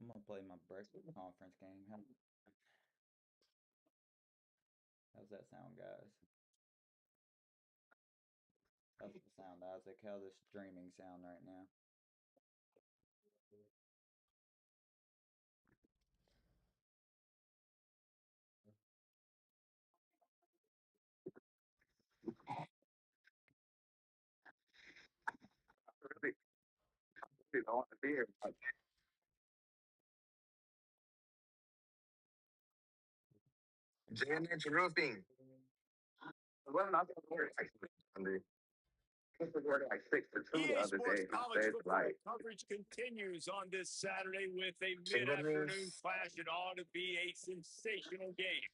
I'm gonna play my breakfast conference game. How's that sound, guys? That's the sound, Isaac. How's the streaming sound right now? Really, really don't want to be here. JNH Roofing. Well, not the word like Sunday. It's the word like 6 to 2 the EA other Sports day. college football coverage continues on this Saturday with a mid-afternoon clash. It ought to be a sensational game.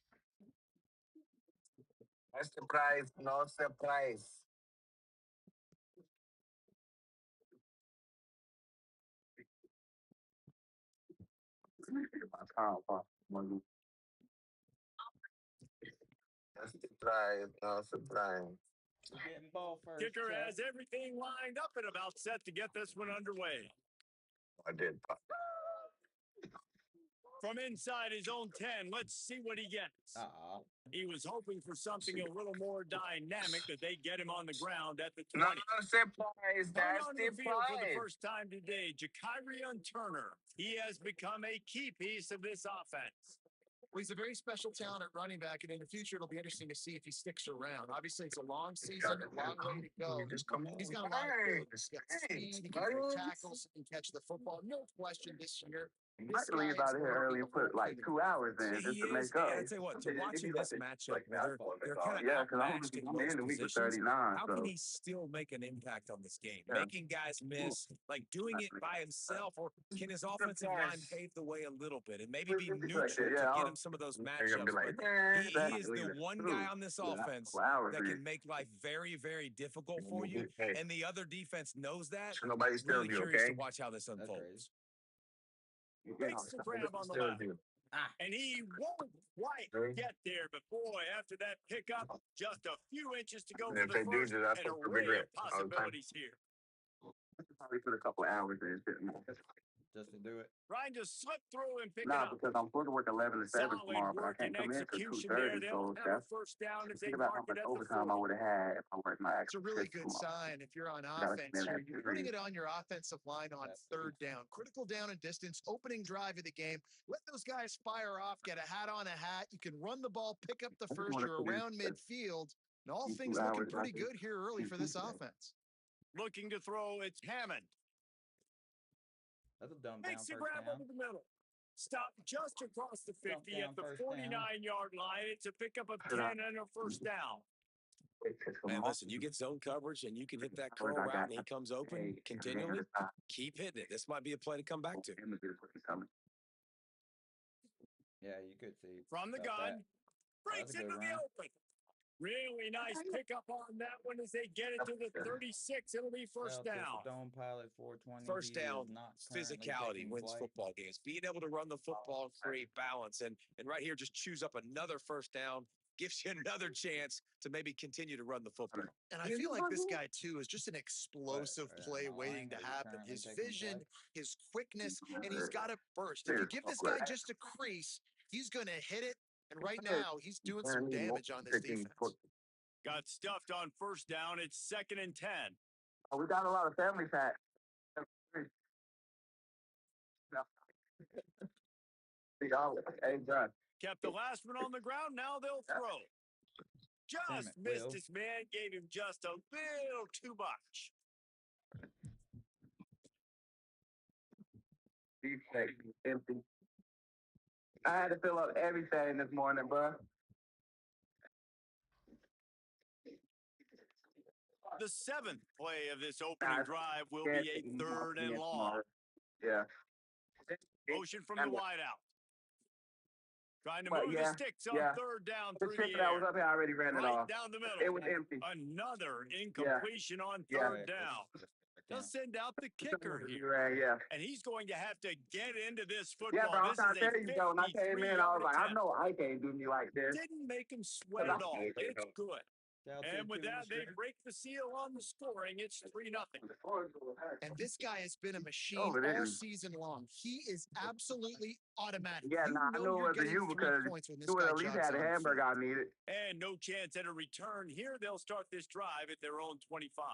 No surprise, no surprise. No surprise, no surprise. We're getting ball first, Kicker Chad. has everything lined up and about set to get this one underway. I did. From inside his own 10, let's see what he gets. He was hoping for something a little more dynamic, that they get him on the ground at the 20. No surprise, that's On the the field for the prize. first time today, Jakirian Turner. He has become a key piece of this offense. Well, he's a very special talent at running back, and in the future, it'll be interesting to see if he sticks around. Obviously, it's a long season, a long way to go. Just come on. He's got a lot of ability. He's got speed. He can break tackles. He can catch the football. No question this year. You might leave out of here early and put like 2 hours in just to make up. I tell you what, to watching this matchup, they're kind of yeah, because I'm outmatched in in most the week for positions. 39. How So can he still make an impact on this game? Yeah. Making guys miss, like doing it by himself, or can his offensive line pave the way a little bit and maybe be neutral to get him some of those they're gonna be matchups? like, But he is the one guy on this offense that can make life very, very difficult for you, and the other defense knows that. So nobody's still Really you, curious okay? to watch how this That's unfolds. crazy. Makes the grab on the left. And he won't quite get there. But boy, after that pickup, just a few inches to go And for if the they do, first, just I and put a the big array rip of all the time. possibilities here. Probably put a couple of hours in. Just to do it. Trying to slip through and pick it Nah, up. because I'm supposed to work 11 to 7 Solid tomorrow, but I work can't and come in until execution there. 2:30. They'll So have a that's first down as they think about mark how it much at the overtime I 40. would have had if I worked my It's a actual really shift good tomorrow. sign if you're on Gotta offense spend here. that You're putting period. it on your offensive line on That's third down. Critical down and distance, opening drive of the game. Let those guys fire off, get a hat on a hat. You can run the ball, pick up the I just first. want to You're put in around midfield. And all 2 things looking hours. pretty good here early for this offense. Looking to throw, it's Hammond. a dumb down Makes the first grab down. over the middle. Stop just across the 50 down at the first down. 49-yard line. It's a pickup of 10 and a first down. Man, listen, you get zone coverage and you can hit that curl route and he comes open continually. Keep hitting it. This might be a play to come back to. Yeah, you could see. From the about gun, that. breaks That's a good into the run. open. Really nice pickup on that one as they get it to the 36. It'll be first down. Dome Pilot 420. First down, not currently physicality taking wins flight. football games. Being able to run the football, create balance, and right here, just choose up another first down, gives you another chance to maybe continue to run the football. And I feel like this guy, too, is just an explosive play waiting to happen. His vision, his quickness, and he's got a burst. If you give this guy just a crease, he's going to hit it. And right now, he's doing some damage on this defense. Got stuffed on first down. It's 2nd and 10. Oh, we got a lot of family fat. Hey, John. Kept the last one on the ground. Now they'll throw. Just missed his man. Gave him just a little too much. Empty. I had to fill up everything this morning, bro. The 7th play of this opening drive will be a 3rd and long. Yeah. Motion from the wideout. Trying to move the sticks on 3rd down through the that was air. up here, I already ran it Right off. down the middle. It was empty. Another incompletion on 3rd down. They'll send out the kicker here. Yeah. And he's going to have to get into this football. Yeah, bro, I'm This trying is to tell you, though, when I came in, I was like, I attempt. know I can't do me like this. Didn't make him sweat at all. It's good. And with that, they break the seal on the scoring. It's 3-0. And this guy has been a machine Over there. all season long. He is absolutely automatic. Yeah, You nah, I know knew it you're wasn't getting you 3 because points when this you would guy at least jogs had the on the hamburger field. I needed. And no chance at a return here. They'll start this drive at their own 25.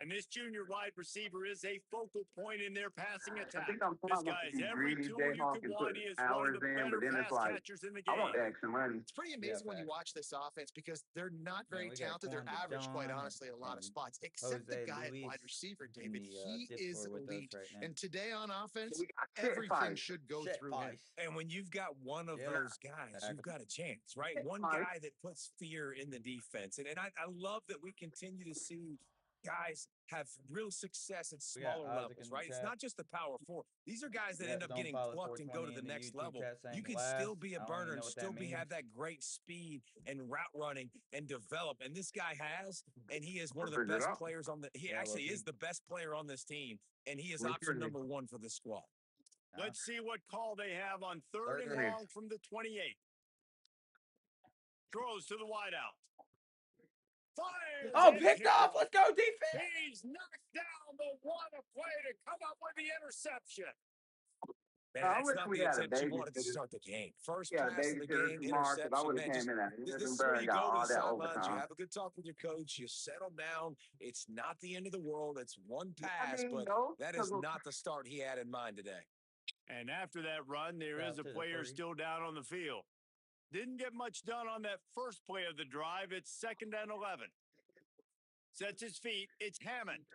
And this junior wide receiver is a focal point in their passing I attack. think I'm This talking guy about is these every greedy tool you Jayhawk could and want. put He is one of hours the in, better but then it's pass like, catchers in the I want game. the extra money. It's pretty amazing when you watch this offense because they're not very we got talented. They're Quan average, quite DeJohn honestly, in a lot of and spots, except the Jose guy at Luis wide receiver, in David. the He is Discord with us elite. right now. And today on offense, We got shit everything fights. should go Shit through him. face. And when you've got one of Yeah. those guys, Exactly. you've got a chance, right? Shit One fight. guy that puts fear in the defense. And I love that we continue to see guys have real success at We got smaller Isaac levels, in the right? It's chat. not just the power four. These are guys that We end got up getting Zone Pilot plucked and go to 420 the in the next YouTube level. chat saying You can glass. still be a I don't burner even and know what still that have means. that great speed and route running and develop. And this guy has, and he is one of the Figure it best out. players on the. He Yeah, actually low-key. is the best player on this team, and he is Where's option Jersey? number 1 for the squad. Huh? Let's see what call they have on third and Jersey. long from the 28. Throws to the wideout. Fires Oh, into picked off. Let's go, defense. He's knocked down the one play to come up with the interception. Man, I that's wish not we the had a attempt you wanted to babysitter. start the game. First Yeah, a pass of the babysitter game, tomorrow because I interception, would have man. came in at This 11 is where and you got go to all the that sidelines. You overtime. have a good talk with your coach. You settle down. It's not the end of the world. It's one I pass, mean, but no, that is not the start he had in mind today. And after that run, there is a Down to the player 30. still down on the field. Didn't get much done on that first play of the drive. It's 2nd and 11. Sets his feet. It's Hammond.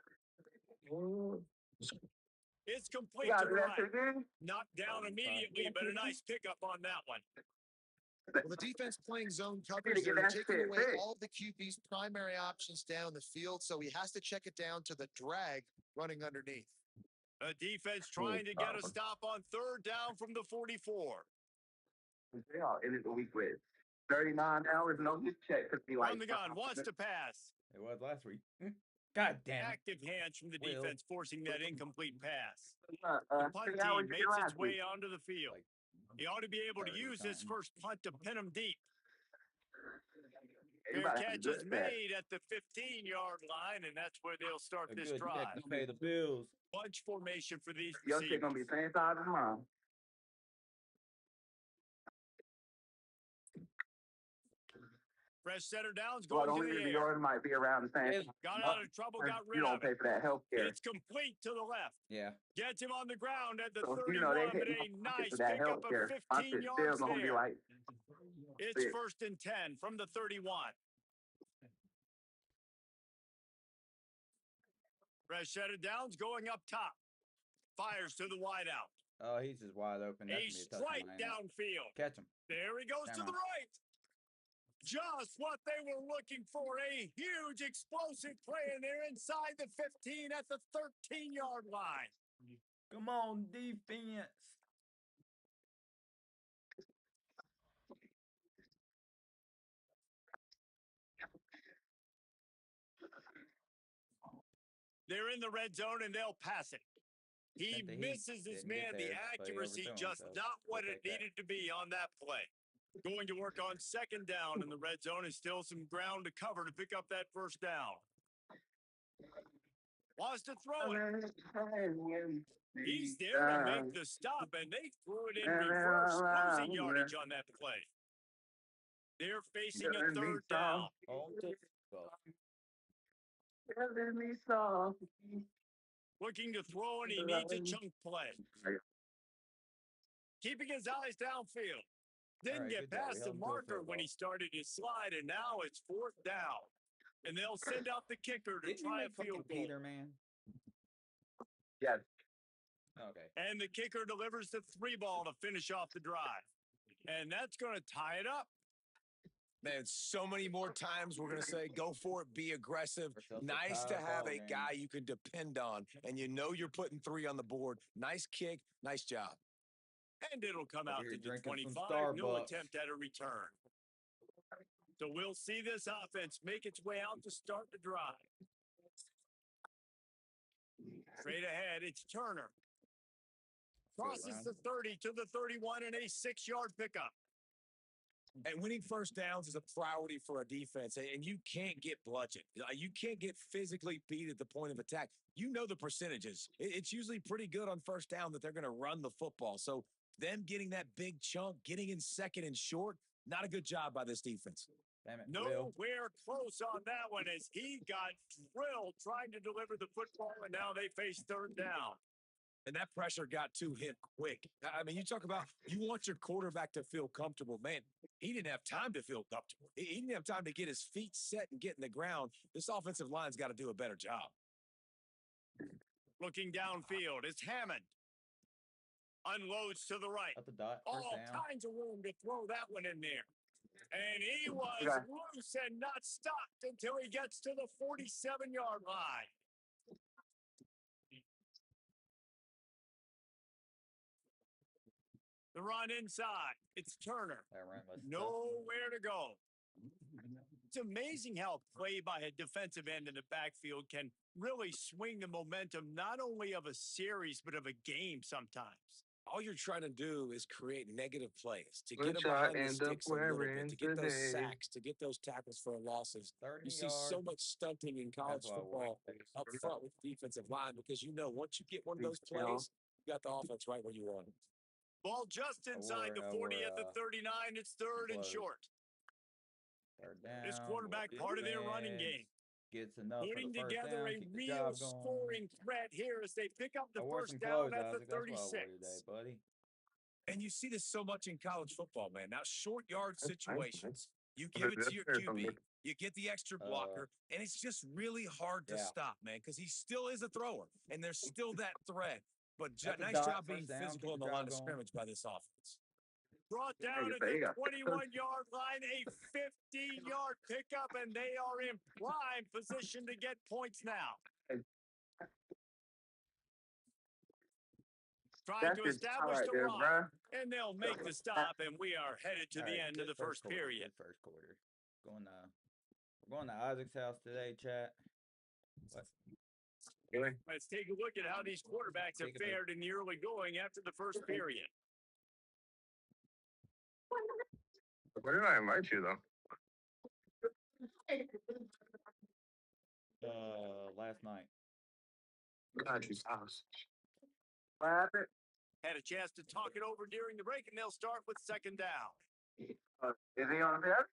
It's You complete got to to the do that right. shit again? Knocked down immediately, but a nice pickup on that one. Well, the defense playing zone Need to coverage, get they're that taking shit away fixed. all of the QB's primary options down the field, so he has to check it down to the drag running underneath. A defense trying to get a stop on third down from the 44. They all ended the week with 39 hours, no hit check. Could be like From the gun, wants to pass. It was last week. God damn it. Active hands from the Will. defense forcing that incomplete pass. The 3 punt hours team you did makes last its week. way onto the field. Like He ought to be able to 30 use this something. first punt to pin him deep. You Fair better have a catch good is set. made at the 15-yard line, and that's where they'll start A this good drive. check to pay the bills. Bunch formation for these Your shit receivers. gonna be the same size as mine. Fresh center downs Well, going the only to the reason air. yours might be around the same. Yes. Got out of trouble, got You rid don't of pay it. for that health care. It's complete to the left. Yeah. Gets him on the ground at the So, 31, you know, they but hit a my pocket nice for that pickup health of care. My 15 shit still yards gonna be there. like, It's shit. 1st and 10 from the 31. Fresh set of downs going up top. Fires to the wideout. Oh, he's just wide open. That's A gonna be a touchdown. strike ain't it? downfield. Catch him. There he goes to Never the mind. right. Just what they were looking for. A huge explosive play, and they're inside the 15 at the 13-yard line. Come on, defense. They're in the red zone, and they'll pass it. He Sent the heat. misses his Didn't get man. The there, but he accuracy overthrew him, just so not what we'll it take that. needed to be on that play. Going to work on 2nd down in the red zone, and still some ground to cover to pick up that first down. Wants to throw it. He's there to make the stop, and they threw it in reverse, losing yardage on that play. They're facing a 3rd down. Home to go. Looking to throw, and he needs a chunk play. Keeping his eyes downfield. Didn't All right, get good job. past We the held him to a marker field when goal. he started his slide, and now it's 4th down. And they'll send out the kicker to Didn't you try a make fucking field goal. Peter, man? Yes. Okay. And the kicker delivers the 3-ball to finish off the drive. And that's going to tie it up. Man, so many more times we're going to say, go for it, be aggressive. We're supposed Nice tie to a have ball a game. guy you can depend on, and you know you're putting 3 on the board. Nice kick, nice job. And it'll come out Over to here the drinking some 25. No Starbucks. attempt at a return. So we'll see this offense make its way out to start the drive. Straight ahead, it's Turner. Crosses the 30 to the 31 and a 6-yard pickup. And winning first downs is a priority for a defense, and you can't get bludgeoned. You can't get physically beat at the point of attack. You know the percentages. It's usually pretty good on first down that they're going to run the football. So them getting that big chunk, getting in second and short, not a good job by this defense. Damn it, Will. Nowhere close on that one as he got drilled trying to deliver the football, and now they face third down. And that pressure got to him quick. I mean, you talk about you want your quarterback to feel comfortable. Man, he didn't have time to feel comfortable. He didn't have time to get his feet set and get in the ground. This offensive line's got to do a better job. Looking downfield, it's Hammond. Unloads to the right. At the dot. All First down. kinds of room to throw that one in there. And he was loose and not stopped until he gets to the 47-yard line. The run inside. It's Turner. That run was Nowhere to go. It's amazing how a play by a defensive end in the backfield can really swing the momentum not only of a series, but of a game sometimes. All you're trying to do is create negative plays to get them behind the sticks a little bit, to get those sacks, to get those tackles for losses. You see so much stunting in college football up front with the defensive line because you know once you get one of those plays, you got the offense right where you want it. Ball just inside the 40 at the 39. It's third and short. Third down. This quarterback part of their running game. Gets enough Putting for the first together down, a keep the real job going. scoring threat here as they pick up the I wore first some down clothes, at the Isaac. That's 36. what I wore today, buddy. And you see this so much in college football, man. Now, short yard situations, you give it to your QB, you get the extra blocker, and it's just really hard to stop, man, because he still is a thrower, and there's still that threat. But nice job being physical in the line of scrimmage by this offense. Brought down at the 21-yard line, a 50-yard pickup, and they are in prime position to get points now. Trying to establish the run, and they'll make the stop, and we are headed to the end of the first period. First quarter. We're going to Isaac's house today, chat. Let's take a look at how these quarterbacks have fared in the early going after the first period. Where did I invite you, though? Last night. Country's house. Had a chance to talk it over during the break, and they'll start with second down. Is he on there?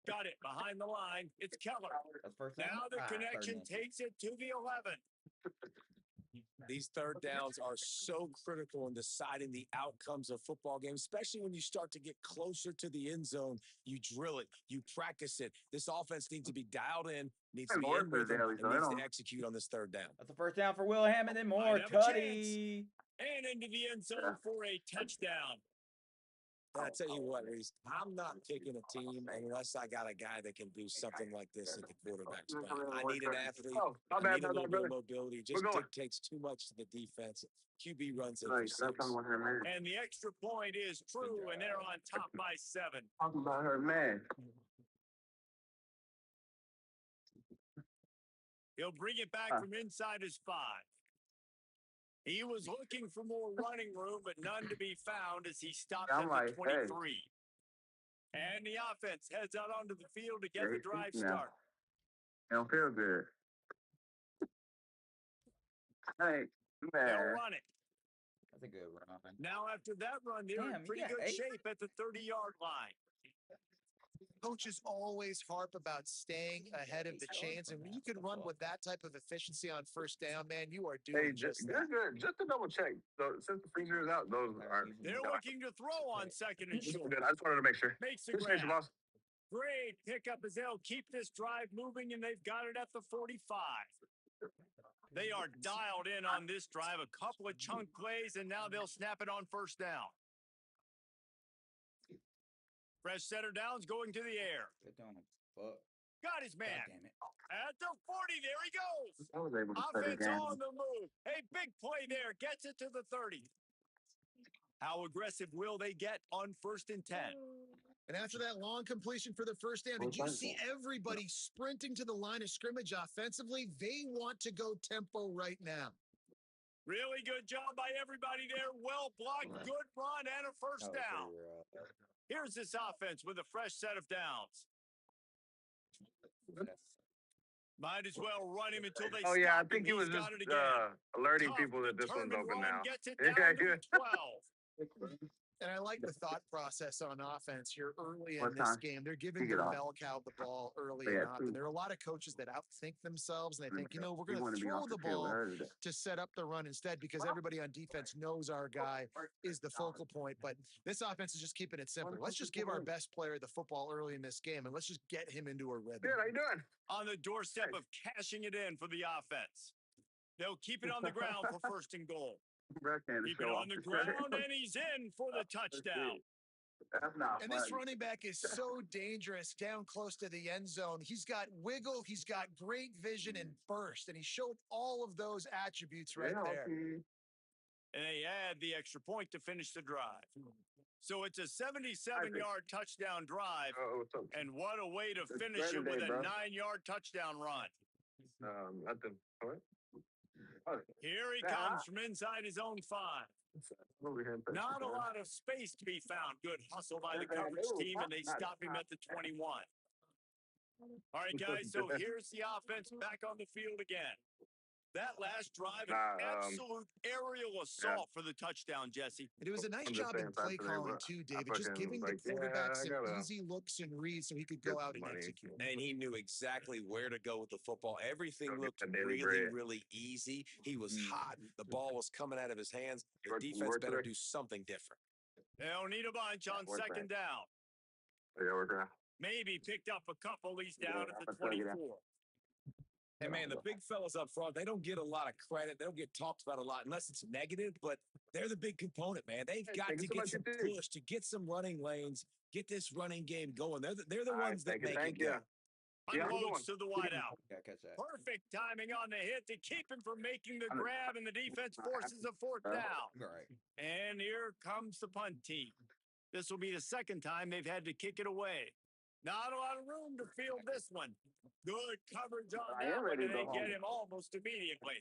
Got it behind the line. It's Keller. That's first down. Now the connection takes it to the 11. These third downs are so critical in deciding the outcomes of football games, especially when you start to get closer to the end zone. You drill it, you practice it. This offense needs to be dialed in, needs to be in rhythm, and needs to execute on this third down. That's the first down for Will Hammond and more. Tutty. And into the end zone for a touchdown. And I tell you what, Reese, I'm not picking a team unless I got a guy that can do something like this at the quarterback spot. I need an athlete. I need a little bit of mobility. It just dictates too much to the defense. QB runs it for 6. And the extra point is true, and they're on top by 7. Talking about her man. He'll bring it back from inside his 5. He was looking for more running room, but none to be found as he stopped at the 23. And the offense heads out onto the field to get the drive started. I don't feel good. Hey, man. They'll run it. That's a good run. Now, after that run, they're in pretty good shape at the 30-yard line. Coaches always harp about staying ahead of the chains, and when you can run with that type of efficiency on first down, man, you are doing just that. Good. Just to double check. So, since the freezer is out, those aren't. They're looking to throw on second and short. Good. I just wanted to make sure. Makes the grab. Great pickup as they'll keep this drive moving, and they've got it at the 45. They are dialed in on this drive. A couple of chunk plays, and now they'll snap it on first down. Fresh setter downs going to the air. Got his man. At the 40, there he goes. Offense on the move. Hey, big play there. Gets it to the 30. How aggressive will they get on first and 10? And after that long completion for the first down, did you see everybody sprinting to the line of scrimmage offensively? They want to go tempo right now. Really good job by everybody there. Well blocked, good run, and a first down. Here's this offense with a fresh set of downs. Might as well run him until they Oh stop yeah, I him. think he was He's just got it again. alerting Tough, people that this one's determined open run now. gets it down to the 12. And I like the thought process on offense here early in What this time? game. They're giving You get their off. bell cow the ball early Yeah, and often. two. There are a lot of coaches that outthink themselves and they think, we're We going want to to be throw off the the field ball early today. to set up the run instead because everybody on defense knows our guy is the focal point. But this offense is just keeping it simple. Let's just give our best player the football early in this game and let's just get him into a rhythm. Good, how you doing? On the doorstep of cashing it in for the offense. They'll keep it on the ground for first and goal. Keep it on the ground, and he's in for the touchdown. That's not And this running back is so dangerous down close to the end zone. He's got wiggle, he's got great vision and burst, and he showed all of those attributes right there. And they add the extra point to finish the drive. So it's a 77-yard touchdown drive, and what a way to finish it with a 9-yard touchdown run. Nothing. Here he comes from inside his own 5. Not a lot of space to be found. Good hustle by the coverage team, and they stop him at the 21. All right, guys, so here's the offense back on the field again. That last drive, an absolute aerial assault for the touchdown, Jesse. And it was a nice job in play calling too, David, just giving the quarterback some easy looks and reads so he could go out and execute. And he knew exactly where to go with the football. Everything looked really, really easy. He was hot. The ball was coming out of his hands. The defense better do something different. They'll need a bunch on second down. Maybe picked up a couple. He's down at the 24. Hey, man, the big fellas up front, they don't get a lot of credit. They don't get talked about a lot unless it's negative, but they're the big component, man. They've got to get some push, to get some running lanes, get this running game going. They're the ones that make it go. Unloads to the wideout. Perfect timing on the hit to keep him from making the grab, and the defense forces a fourth down. And here comes the punt team. This will be the second time they've had to kick it away. Not a lot of room to field this one. Good coverage on that one, and they get him almost immediately.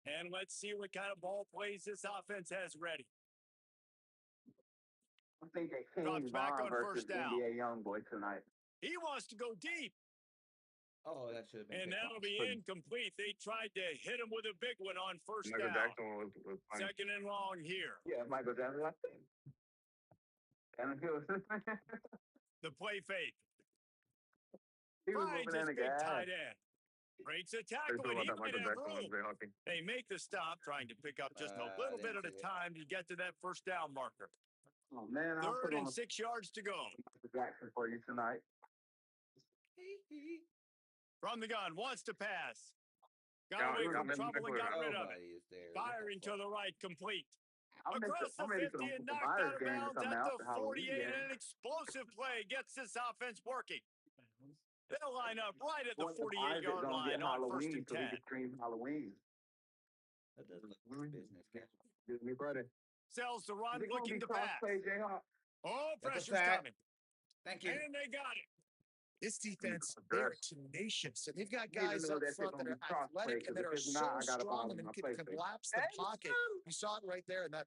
And let's see what kind of ball plays this offense has ready. I think Drops back on first down. NBA Youngboy tonight. He wants to go deep. Oh, that should have been. And that'll be incomplete. They tried to hit him with a big one on first down. Second and long here. Yeah, Michael Jackson. The play fake. He was Finds moving his in big the tight end. Breaks a tackle, and he might have room. They make the stop, trying to pick up just a little bit at a time to get to that first down marker. Oh, man. 3rd and 6 yards to go. Jackson for you tonight. From the gun, wants to pass. Got away from trouble and got rid of it. Firing to the right, complete. Across the 50 and knocked out of bounds at the 48. An explosive play gets this offense working. They'll line up right at the 48-yard line on 1st and 10. Halloween. That does look business. Give me credit. Sells the run, looking to pass. Oh, That's a pressure's sack. coming. Thank you. And they got it. This defense, they're tenacious. And they've got guys up front that are athletic and that are so strong and can collapse the pocket. You saw it right there in that.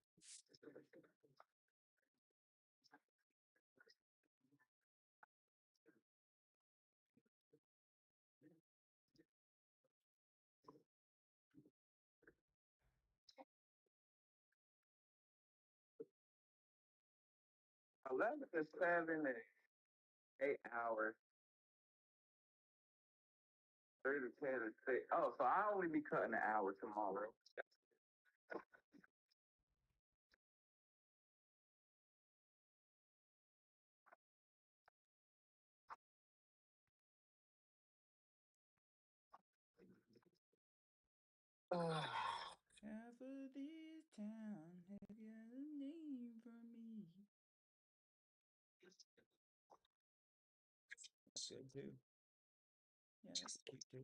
$11 to 7 and 8 hours. 3 to 10 and 6. Oh, so I'll only be cutting an hour tomorrow. Half of this town, have you a name for me? That's good too. Yeah, that's cute too.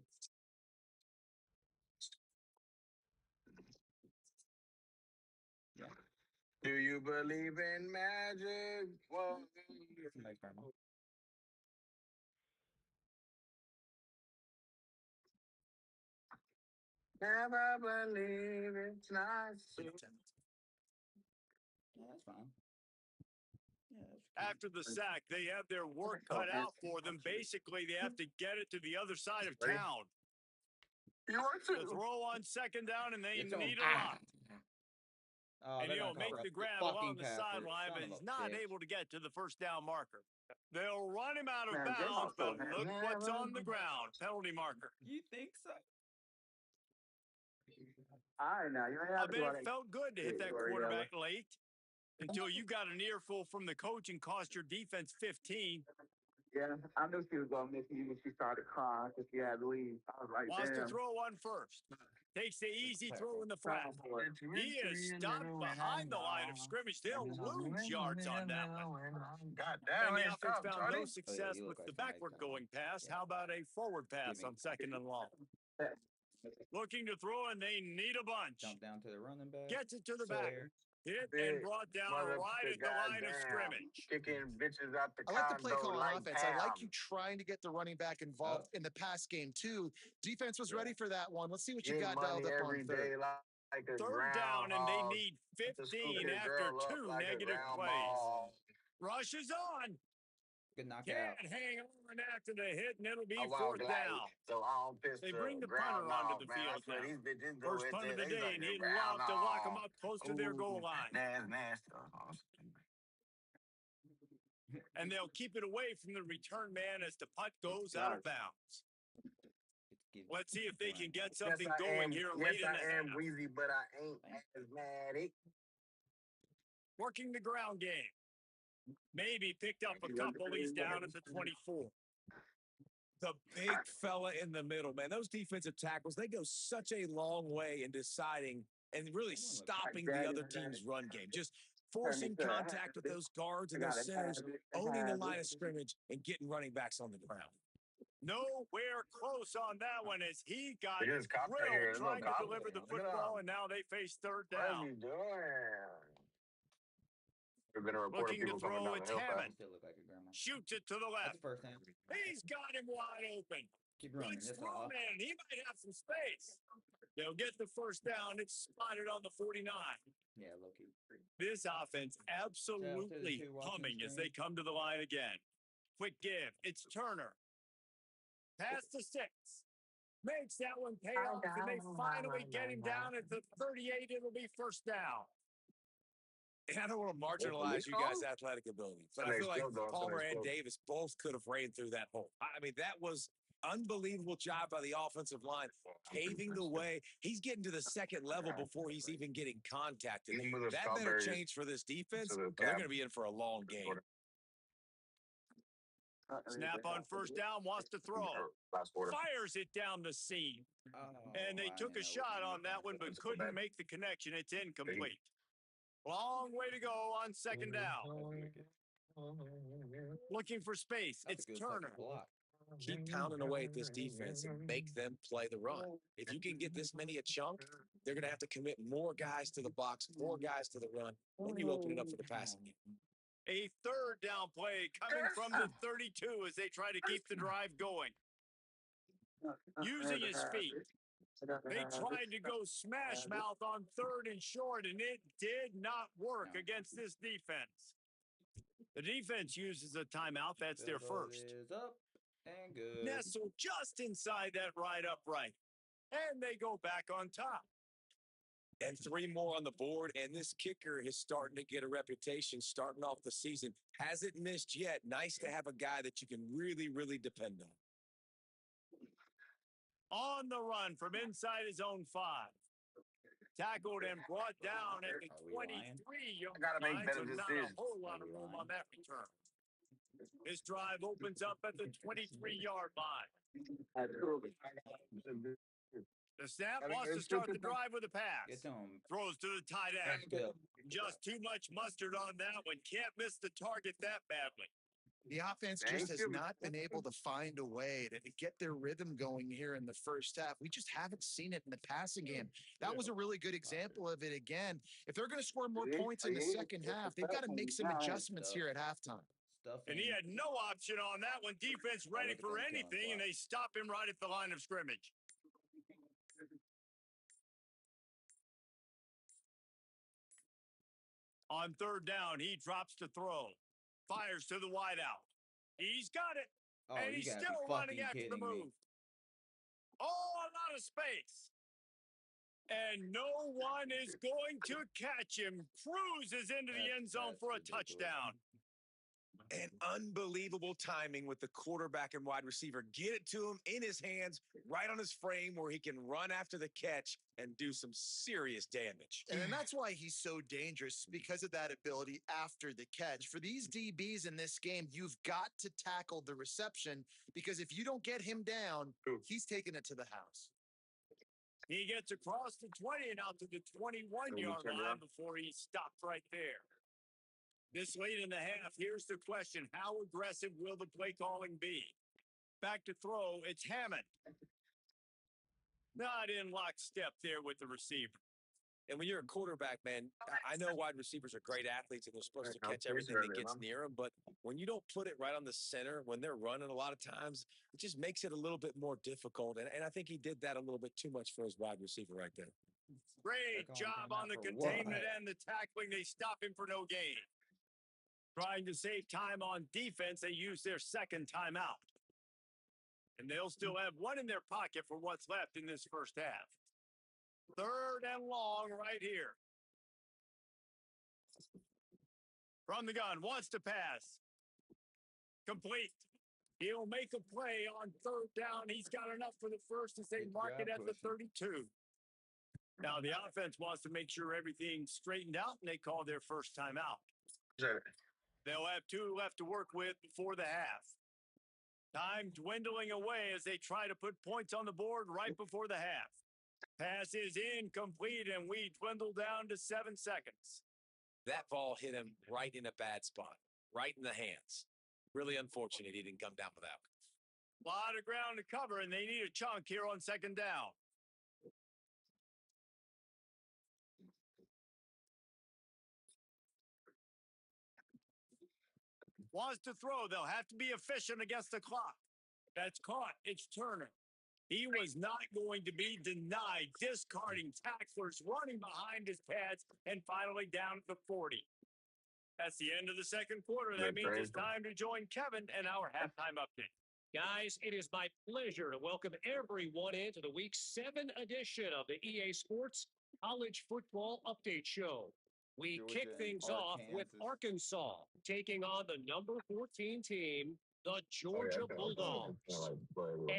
Yeah. Do you believe in magic? Well, Somebody's karma. never believe it's not so. Yeah, that's fine. Yeah, that's After the sack, they have their work cut out for them. Basically, they have to get it to the other side of town. The throw on second down, and they need a lot. Oh, And he'll make the grab along the sideline, but he's not able to get to the first down marker. They'll run him out of bounds, but look what's on the ground. Penalty marker. You think so? I bet it felt good to hit that quarterback late until you got an earful from the coach and cost your defense 15. Yeah, I knew she was gonna miss me when she started crying because she had to leave. I was like, Wants to damn. throw one first. Takes the easy throw in the flat. He is stopped behind the line of scrimmage. They'll lose yards on that one. And the offense found no success with the backward going pass. How about a forward pass on second and long? Looking to throw, and they need a bunch. Jump down to the running back. Gets it to the back. Hit and brought down right at the line of scrimmage. Kicking bitches out the I like the play condo call on like offense. I like Pam. you trying to get the running back involved in the pass game, too. Defense was ready for that one. Let's see what you got dialed up on third. Like a Third down, and they groundhog. need 15 after two negative plays. Rush is on. Good knockout. Can't hang on after the hit, and it'll be I walk fourth light, down. so I don't piss They the bring the ground punter onto off, the man. field I swear now. these bitches do First it. punt of the They day, like and the he'd ground love to lock them off. up close to their goal line. That's nasty. And they'll keep it away from the return man as the punt goes out of bounds. Let's see if they can get something going here late in the half. I am wheezy, but I ain't asthmatic. Working the ground game. Maybe picked up a couple. He's down at the 24. The big fella in the middle, man. Those defensive tackles, they go such a long way in deciding and really stopping the other team's run game. Just forcing contact with those guards and those centers, owning the line of scrimmage, and getting running backs on the ground. Nowhere close on that one as he got drilled trying to deliver the football, and now they face third down. What are you doing? Looking to throw, it's Hammond. Still look like a grandma. Shoots it to the left. That's first down. He's got him wide open. Keep running. Good That's throw, all. man. He might have some space. They'll get the first down. It's spotted on the 49. Yeah, low key. This offense absolutely humming as they come to the line again. Quick give. It's Turner. Pass to 6. Makes that one pay off, and they finally get him down at the 38. It'll be first down. And I don't want to marginalize you guys' athletic ability, but I feel like Palmer and Davis both could have ran through that hole. I mean, that was unbelievable job by the offensive line, paving the way. He's getting to the second level before he's even getting contacted. That better change for this defense, or they're going to be in for a long game. Snap on first down, wants to throw. Fires it down the seam. And they took a shot on that one, but couldn't make the connection. It's incomplete. Long way to go on second down. Looking for space. It's Turner. Keep pounding away at this defense and make them play the run. If you can get this many a chunk, they're going to have to commit more guys to the box, more guys to the run. Then you open it up for the passing game. A third down play coming from the 32 as they try to keep the drive going. Using his feet. They tried to go smash mouth on third and short, and it did not work against this defense. The defense uses a timeout. That's their first. Is up and good. Nestle just inside that right upright. And they go back on top. And 3 more on the board, and this kicker is starting to get a reputation starting off the season. Hasn't missed yet. Nice to have a guy that you can really, really depend on. On the run from inside his own 5. Tackled and brought down at the 23-yard line, so not a whole lot of room on that return. This drive opens up at the 23-yard line. The snap wants to start the drive with a pass. Throws to the tight end. Just too much mustard on that one. Can't miss the target that badly. The offense just has not been able to find a way to get their rhythm going here in the first half. We just haven't seen it in the passing game. That was a really good example of it again. If they're going to score more points in the second half, they've got to make some adjustments here at halftime. And he had no option on that one. Defense ready for anything, and they stop him right at the line of scrimmage. On third down, he drops to throw. Fires to the wideout. He's got it. Oh, and you he's gotta still be running fucking after the kidding move. me. Oh, a lot of space. And no one is going to catch him. Cruises into the end zone for a ridiculous. touchdown. And unbelievable timing with the quarterback and wide receiver. Get it to him in his hands, right on his frame where he can run after the catch and do some serious damage. And that's why he's so dangerous, because of that ability after the catch. For these DBs in this game, you've got to tackle the reception, because if you don't get him down, he's taking it to the house. He gets across the 20 and out to the 21-yard line before he stopped right there. This late in the half, here's the question. How aggressive will the play calling be? Back to throw, it's Hammond. Not in lockstep there with the receiver. And when you're a quarterback, man, I know wide receivers are great athletes and they're supposed to catch everything that gets near them. But when you don't put it right on the center, when they're running a lot of times, it just makes it a little bit more difficult. And I think he did that a little bit too much for his wide receiver right there. Great job on the containment and the tackling. They stop him for no gain. Trying to save time on defense, they use their second timeout. And they'll still have one in their pocket for what's left in this first half. Third and long right here. From the gun, wants to pass. Complete. He'll make a play on third down. He's got enough for the first as they mark it at the 32. Now the offense wants to make sure everything's straightened out, and they call their first timeout. They'll have 2 left to work with before the half. Time dwindling away as they try to put points on the board right before the half. Pass is incomplete, and we dwindle down to 7 seconds. That ball hit him right in a bad spot, right in the hands. Really unfortunate he didn't come down with that. A lot of ground to cover, and they need a chunk here on second down. Wants to throw. They'll have to be efficient against the clock. That's caught. It's Turner. He was not going to be denied, discarding tacklers, running behind his pads, and finally down at the 40. That's the end of the second quarter. That means it's time to join Kevin and our halftime update. Guys, it is my pleasure to welcome everyone into the Week 7 edition of the EA Sports College Football Update Show. We Georgia kick and things off with Arkansas taking on the number 14 team, the Georgia Bulldogs.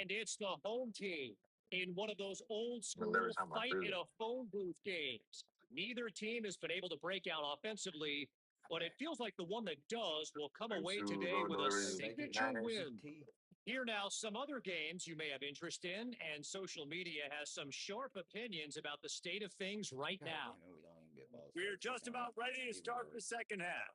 And it's the home team in one of those old school fight in a phone booth games. Neither team has been able to break out offensively, but it feels like the one that does will come away today with a signature win. Here now, some other games you may have interest in, and social media has some sharp opinions about the state of things right now. We're just about ready to start the second half.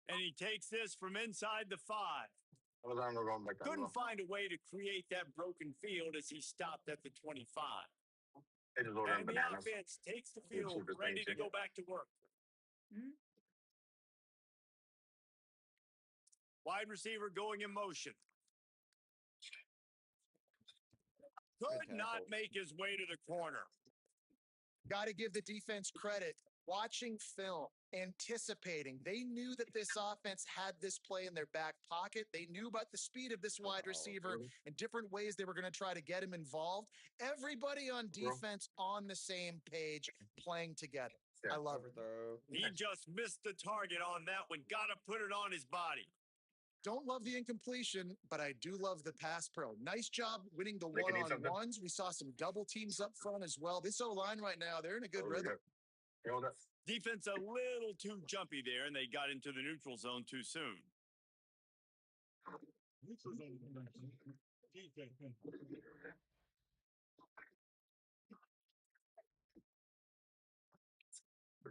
And he takes this from inside the 5. Couldn't find a way to create that broken field as he stopped at the 25. And the offense takes the field, ready to go back to work. Wide receiver going in motion. Could not make his way to the corner. Got to give the defense credit. Watching film, anticipating. They knew that this offense had this play in their back pocket. They knew about the speed of this wide receiver and different ways they were going to try to get him involved. Everybody on defense on the same page, playing together. I love it. He just missed the target on that one. Got to put it on his body. Don't love the incompletion, but I do love the pass pro. Nice job winning the one-on-ones. We saw some double teams up front as well. This O-line right now, they're in a good rhythm. Defense a little too jumpy there, and they got into the neutral zone too soon.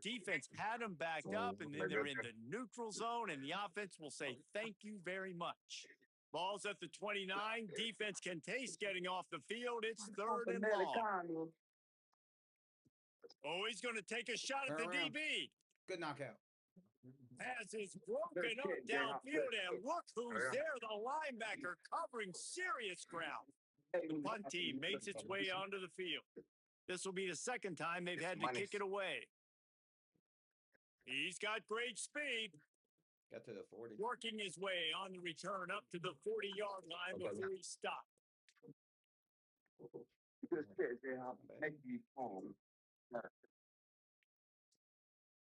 Defense had them backed up, and then they're in the neutral zone, and the offense will say thank you very much. Ball's at the 29. Defense can taste getting off the field. It's third and long. Oh, he's going to take a shot at the DB. Good knockout. Pass is broken up downfield, and look who's there, the linebacker covering serious ground. The punt team makes its way onto the field. This will be the second time they've had to kick it away. He's got great speed. Got to the 40. Working his way on the return up to the 40-yard line before he stopped.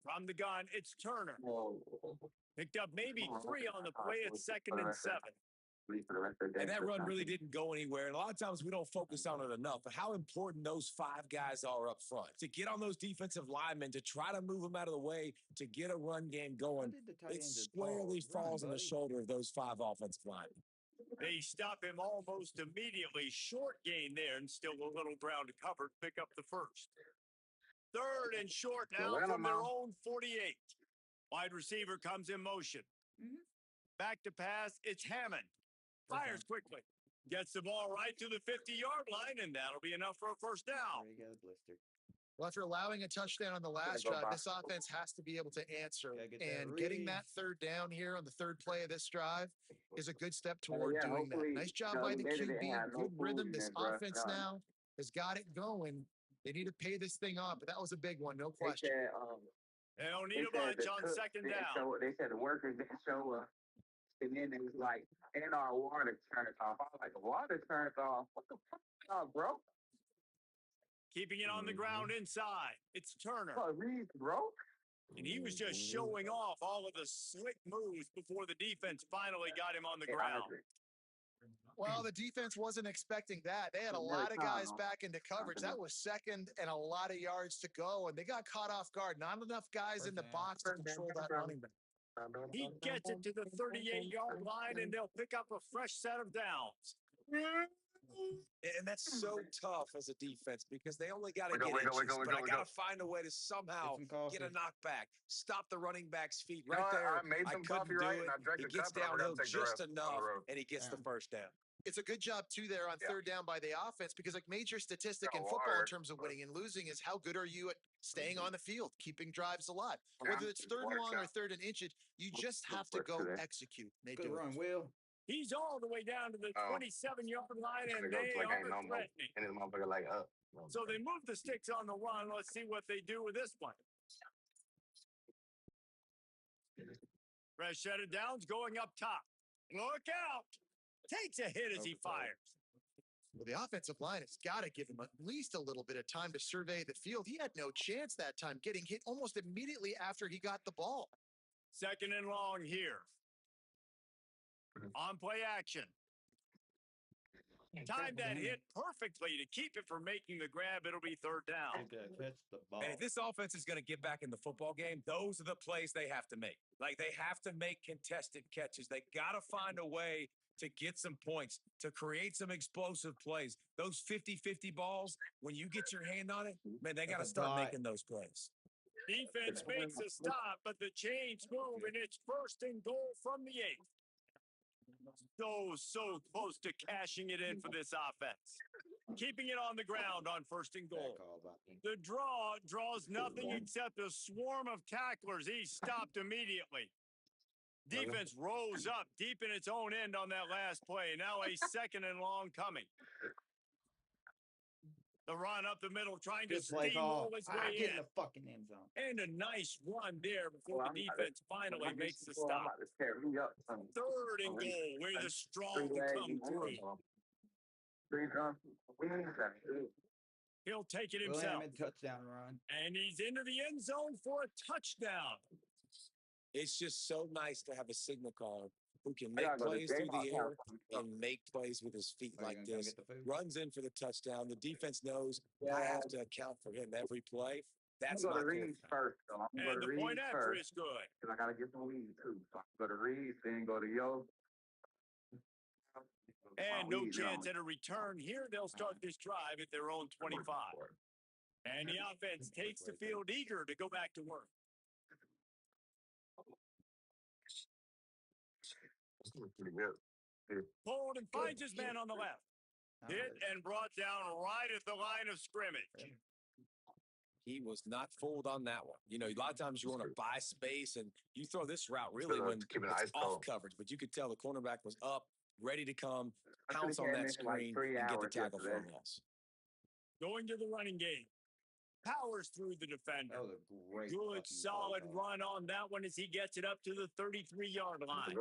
From the gun, it's Turner. Picked up maybe 3 on the play at 2nd and 7. And that run really didn't go anywhere. And a lot of times we don't focus on it enough, but how important those 5 guys are up front to get on those defensive linemen, to try to move them out of the way, to get a run game going. It squarely falls on the shoulder of those 5 offensive linemen. They stop him almost immediately. Short gain there and still a little ground to cover. Pick up the first. 3rd and short now from their own 48. Wide receiver comes in motion. Back to pass. It's Hammond. Fires quickly. Gets the ball right to the 50-yard line, and that'll be enough for a first down. There you go, blister. Well, after allowing a touchdown on the last drive, this offense has to be able to answer. And getting that 3rd down here on the 3rd play of this drive is a good step toward doing that. Nice job by the QB. Good rhythm. This offense now has got it going. They need to pay this thing off, but that was a big one, no question. They don't need a bunch on 2nd down. They said the workers didn't show up. And then it was like, and our water turned off. I was like, the water turned off? What the fuck, bro? Keeping it on the ground inside. It's Turner. Oh, Reed's broke? And he was just showing off all of the slick moves before the defense finally got him on the ground. Well, the defense wasn't expecting that. They had a lot of guys back into coverage. That was 2nd and a lot of yards to go, and they got caught off guard. Not enough guys in the box to control that running back. He gets it to the 38-yard line, and they'll pick up a fresh set of downs. And that's so tough as a defense because they only got to get inches, but I got to find a way to somehow get a knockback, stop the running back's feet right there. I couldn't do it. He gets downhill just enough, and he gets the first down. It's a good job, too, there on 3rd down by the offense because a major statistic in football in terms of winning and losing is how good are you at staying on the field, keeping drives alive. Whether it's 3rd and long or 3rd and inches, you just have to go execute. They do run, it. Will. He's all the way down to the 27-yard line, and they are threatening. And his motherfucker like up. So they move the sticks on the run. Let's see what they do with this one. Fresh set of downs going up top. Look out. Takes a hit as he fires. Well, the offensive line has got to give him at least a little bit of time to survey the field. He had no chance that time, getting hit almost immediately after he got the ball. 2nd and long here. On play action. Timed that hit perfectly to keep it from making the grab. It'll be 3rd down. Catch the ball. And if this offense is going to get back in the football game, those are the plays they have to make. Like, they have to make contested catches. They got to find a way to get some points, to create some explosive plays. Those 50-50 balls, when you get your hand on it, man, they got to start making those plays. Defense makes a stop, but the chains move, and it's 1st and goal from the 8th. So close to cashing it in for this offense. Keeping it on the ground on 1st and goal. The draws nothing except a swarm of tacklers. He's stopped immediately. Defense rose up deep in its own end on that last play. Now a 2nd and long coming. The run up the middle, trying to steamroll his way Get in. in the fucking end zone. And a nice run there before the defense finally makes the stop. 3rd and goal, where the strong come through. He'll take it himself. Touchdown run. And he's into the end zone for a touchdown. It's just so nice to have a signal caller who can make plays through the air and make plays with his feet like this. Runs in for the touchdown. The defense knows I have to account for him every play. That's my Reed first. And the point after is good. Because I got to get some weed, too. So I go to Reed, then go to Yo. And no chance at a return here. They'll start this drive at their own 25. And the offense takes the field eager to go back to work. Pretty good. Pulled and finds his man on the left. Hit and brought down right at the line of scrimmage. He was not fooled on that one. You know, a lot of times you want to buy space and you throw this route really when it's off coverage, but you could tell the cornerback was up, ready to come, pounce on that screen, and get the tackle for a loss. Going to the running game. powers through the defender. That was a great Good, fucking solid play call. run on that one as he gets it up to the 33-yard line.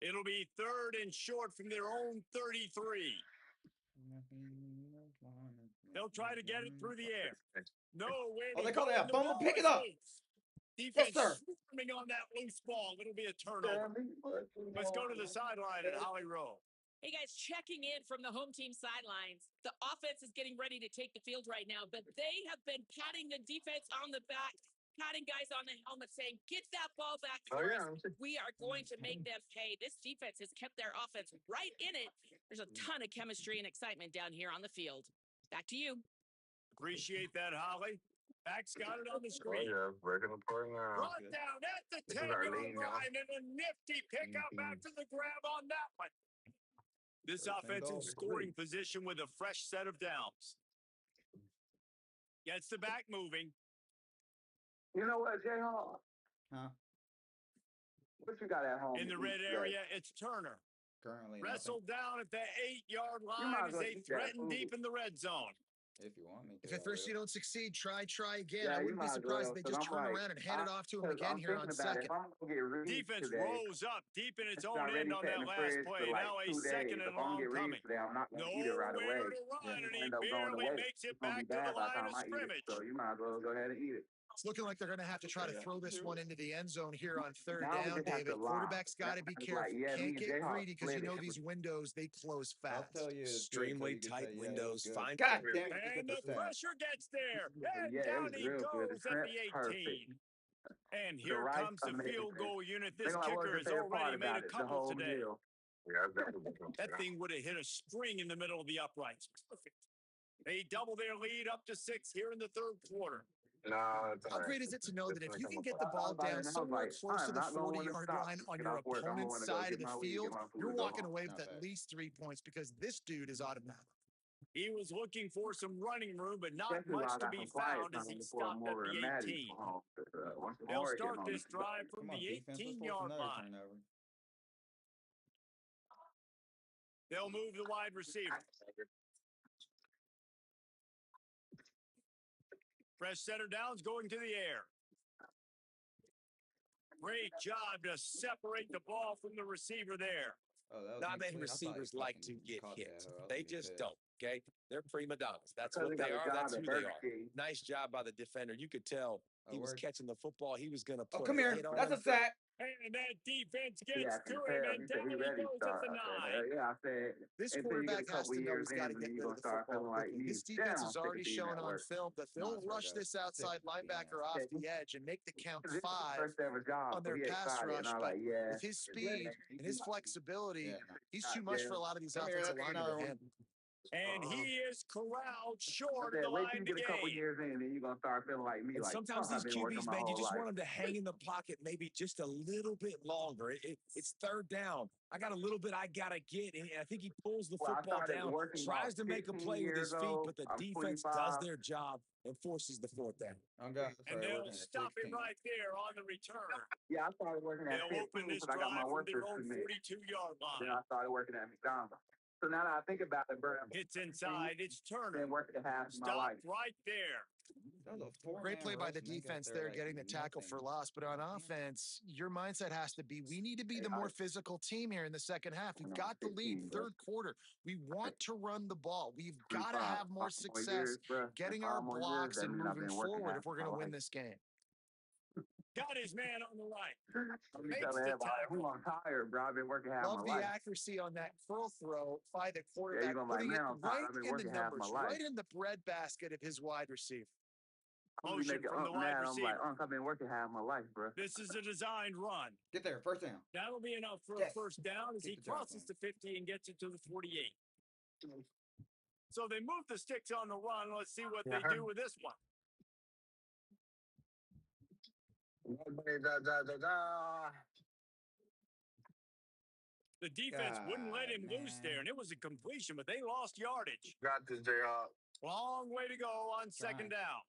It'll be 3rd and short from their own 33. They'll try to get it through the air. Nowhere Oh, to they go. call it a The fumble. ball Pick it is up. loose. Yes, Defense sir. swarming on that loose ball. It'll be a turnover. Let's go to the sideline at Holly Rowe. Hey guys, checking in from the home team sidelines. The offense is getting ready to take the field right now, but they have been patting the defense on the back, patting guys on the helmet, saying, "Get that ball back for us. We are going to make them pay." This defense has kept their offense right in it. There's a ton of chemistry and excitement down here on the field. Back to you. Appreciate that, Holly. Max got it on the screen. Breaking apart now. Brought down at the 10-yard line and a nifty pickup after the grab on that one. This offense in scoring position with a fresh set of downs. Gets the back moving. You know what, J-Hawk? Huh? What you got at home? In the red area, it's Turner. Currently Wrestled down at the 8-yard might line as as well they eat that threaten food. deep in the red zone. If you want me to. If at first you don't succeed, try again. Yeah, I you wouldn't be might as surprised well, if they 'cause just I'm turn like, around and hand it off to him again I'm here on thinking about it. second. If I'm gonna get Reeves Defense today, rolls up deep in its it's own already end on sitting in that the last fridge play. for like Now a 2 days. second and If I'm gonna long get coming. Reeves today, I'm not gonna eat it right Nowhere away. to run, and he End up going barely away. makes it It's gonna be back to the bad by the line time of I eat it. scrimmage. So you might as well go ahead and eat it. It's looking like they're going to have to try to throw this one into the end zone here on third Now we down, just have David. to lie. Quarterback's got to be It's careful. like, yeah, me Can't and get J-Hawk greedy because you split know it. these windows, they close I'll fast. tell you. Extremely tight windows. Fine. God damn it. And the pressure gets there. And Yeah, it down was he real good. goes The at shrimp's the 18. perfect. And The here rice comes the amazing. field goal unit. They This like, what was kicker your has favorite part already made about a it? The couple whole today. deal. That thing would have hit a string in the middle of the uprights. Perfect. They double their lead up to 6 here in the third quarter. No, it's How great is it to know that if you can get the ball down somewhere close to the 40-yard line on your opponent's side of the field, you're walking away with at least 3 points because this dude is automatic. He was looking for some running room, but not Especially much while I to got be some quiet found as time he before stopped at Moore the and Maddie 18. come home. Once They'll Moore start getting on this the drive from Come on, the defense. Let's force 18-yard another line. turnover. They'll move the wide receiver. Fresh center downs going to the air. Great job to separate the ball from the receiver there. Oh, that was Not many incomplete. I thought he receivers like fucking to get caught hit. that. I was They gonna just say. don't, okay? They're prima donnas. That's Because what they got they a are. job That's at who they Burger are. King. Nice job by the defender. You could tell he was word. catching the football. He was going to Oh, put come a here. hit on That's him. a sack. And that defense He gets asked to him him, to and He said down he he ready to goes at start. the I 9. said, yeah, I said, This until you get quarterback a has couple to know years he's got to in, get then you're rid going of to the start football feeling like quickly. me. This defense Damn, has I'm sick already of seeing shown that on work. film that they'll rush this outside linebacker off the edge and make the count This is his 5 first ever job, on so their he pass excited. And rush, I was but like, yeah. with his speed and his flexibility, Yeah. he's too much for a lot of these Come here. offensive That's linemen another to one. handle. And he is corralled I short of said, the wait till line you to get a couple gain. years in, then you're going to start feeling like me. And Like, sometimes fuck, I've these been working QBs, my man, you whole just life. want them to hang in the pocket maybe just a little bit longer. It's third down. I got a little bit I got to get. And I think he pulls the Well, I football started down, working tries about to make a 15 play with his years feet, old. but the I'm defense does 25. their job and forces the fourth down. Oh, God. And Sorry, they'll working at stop it 16. right there on the return. Yeah, I started working at They'll 15 open this because I got my drive from their workers own committed. 42-yard Then line. I started working at McDonald's. So now that I think about it, bro, It's inside. It's Turner. been working half of my life. Stopped right there. That was a Great play by rush, the and they got defense there there, like getting the tackle nothing. for loss. But on offense, your mindset has to be, we need to be the more physical team here in the second half. We've got the lead, 15, bro. third quarter. We want to run the ball. We've got to 25, have more 5 success years, bro. getting In our 5 more years, blocks that and means I've moving been working forward half if we're my going to life. win this game. Got his man on the right. I'm Makes telling the everybody, tackle. I'm tired, bro. I've been working half Love my the life. accuracy on that curl throw by the Yeah, quarterback, you're going to be like, putting it man, I'm right tired. I've been in the working half my numbers, life. right in the breadbasket of his wide receiver. I'm gonna be Motion making from the Unc wide mad. I'm like, receiver. Unc, I've been working half my life, bro. This is a designed run. Get there. First down. That'll be enough for a Yes. first down as Get he the job crosses done. the 50 and gets it to the 48. So they move the sticks on the run. Let's see what they do with this one. The defense wouldn't let him loose there, and it was a completion, but they lost yardage. Got this, J-Hawk. Long way to go on second down.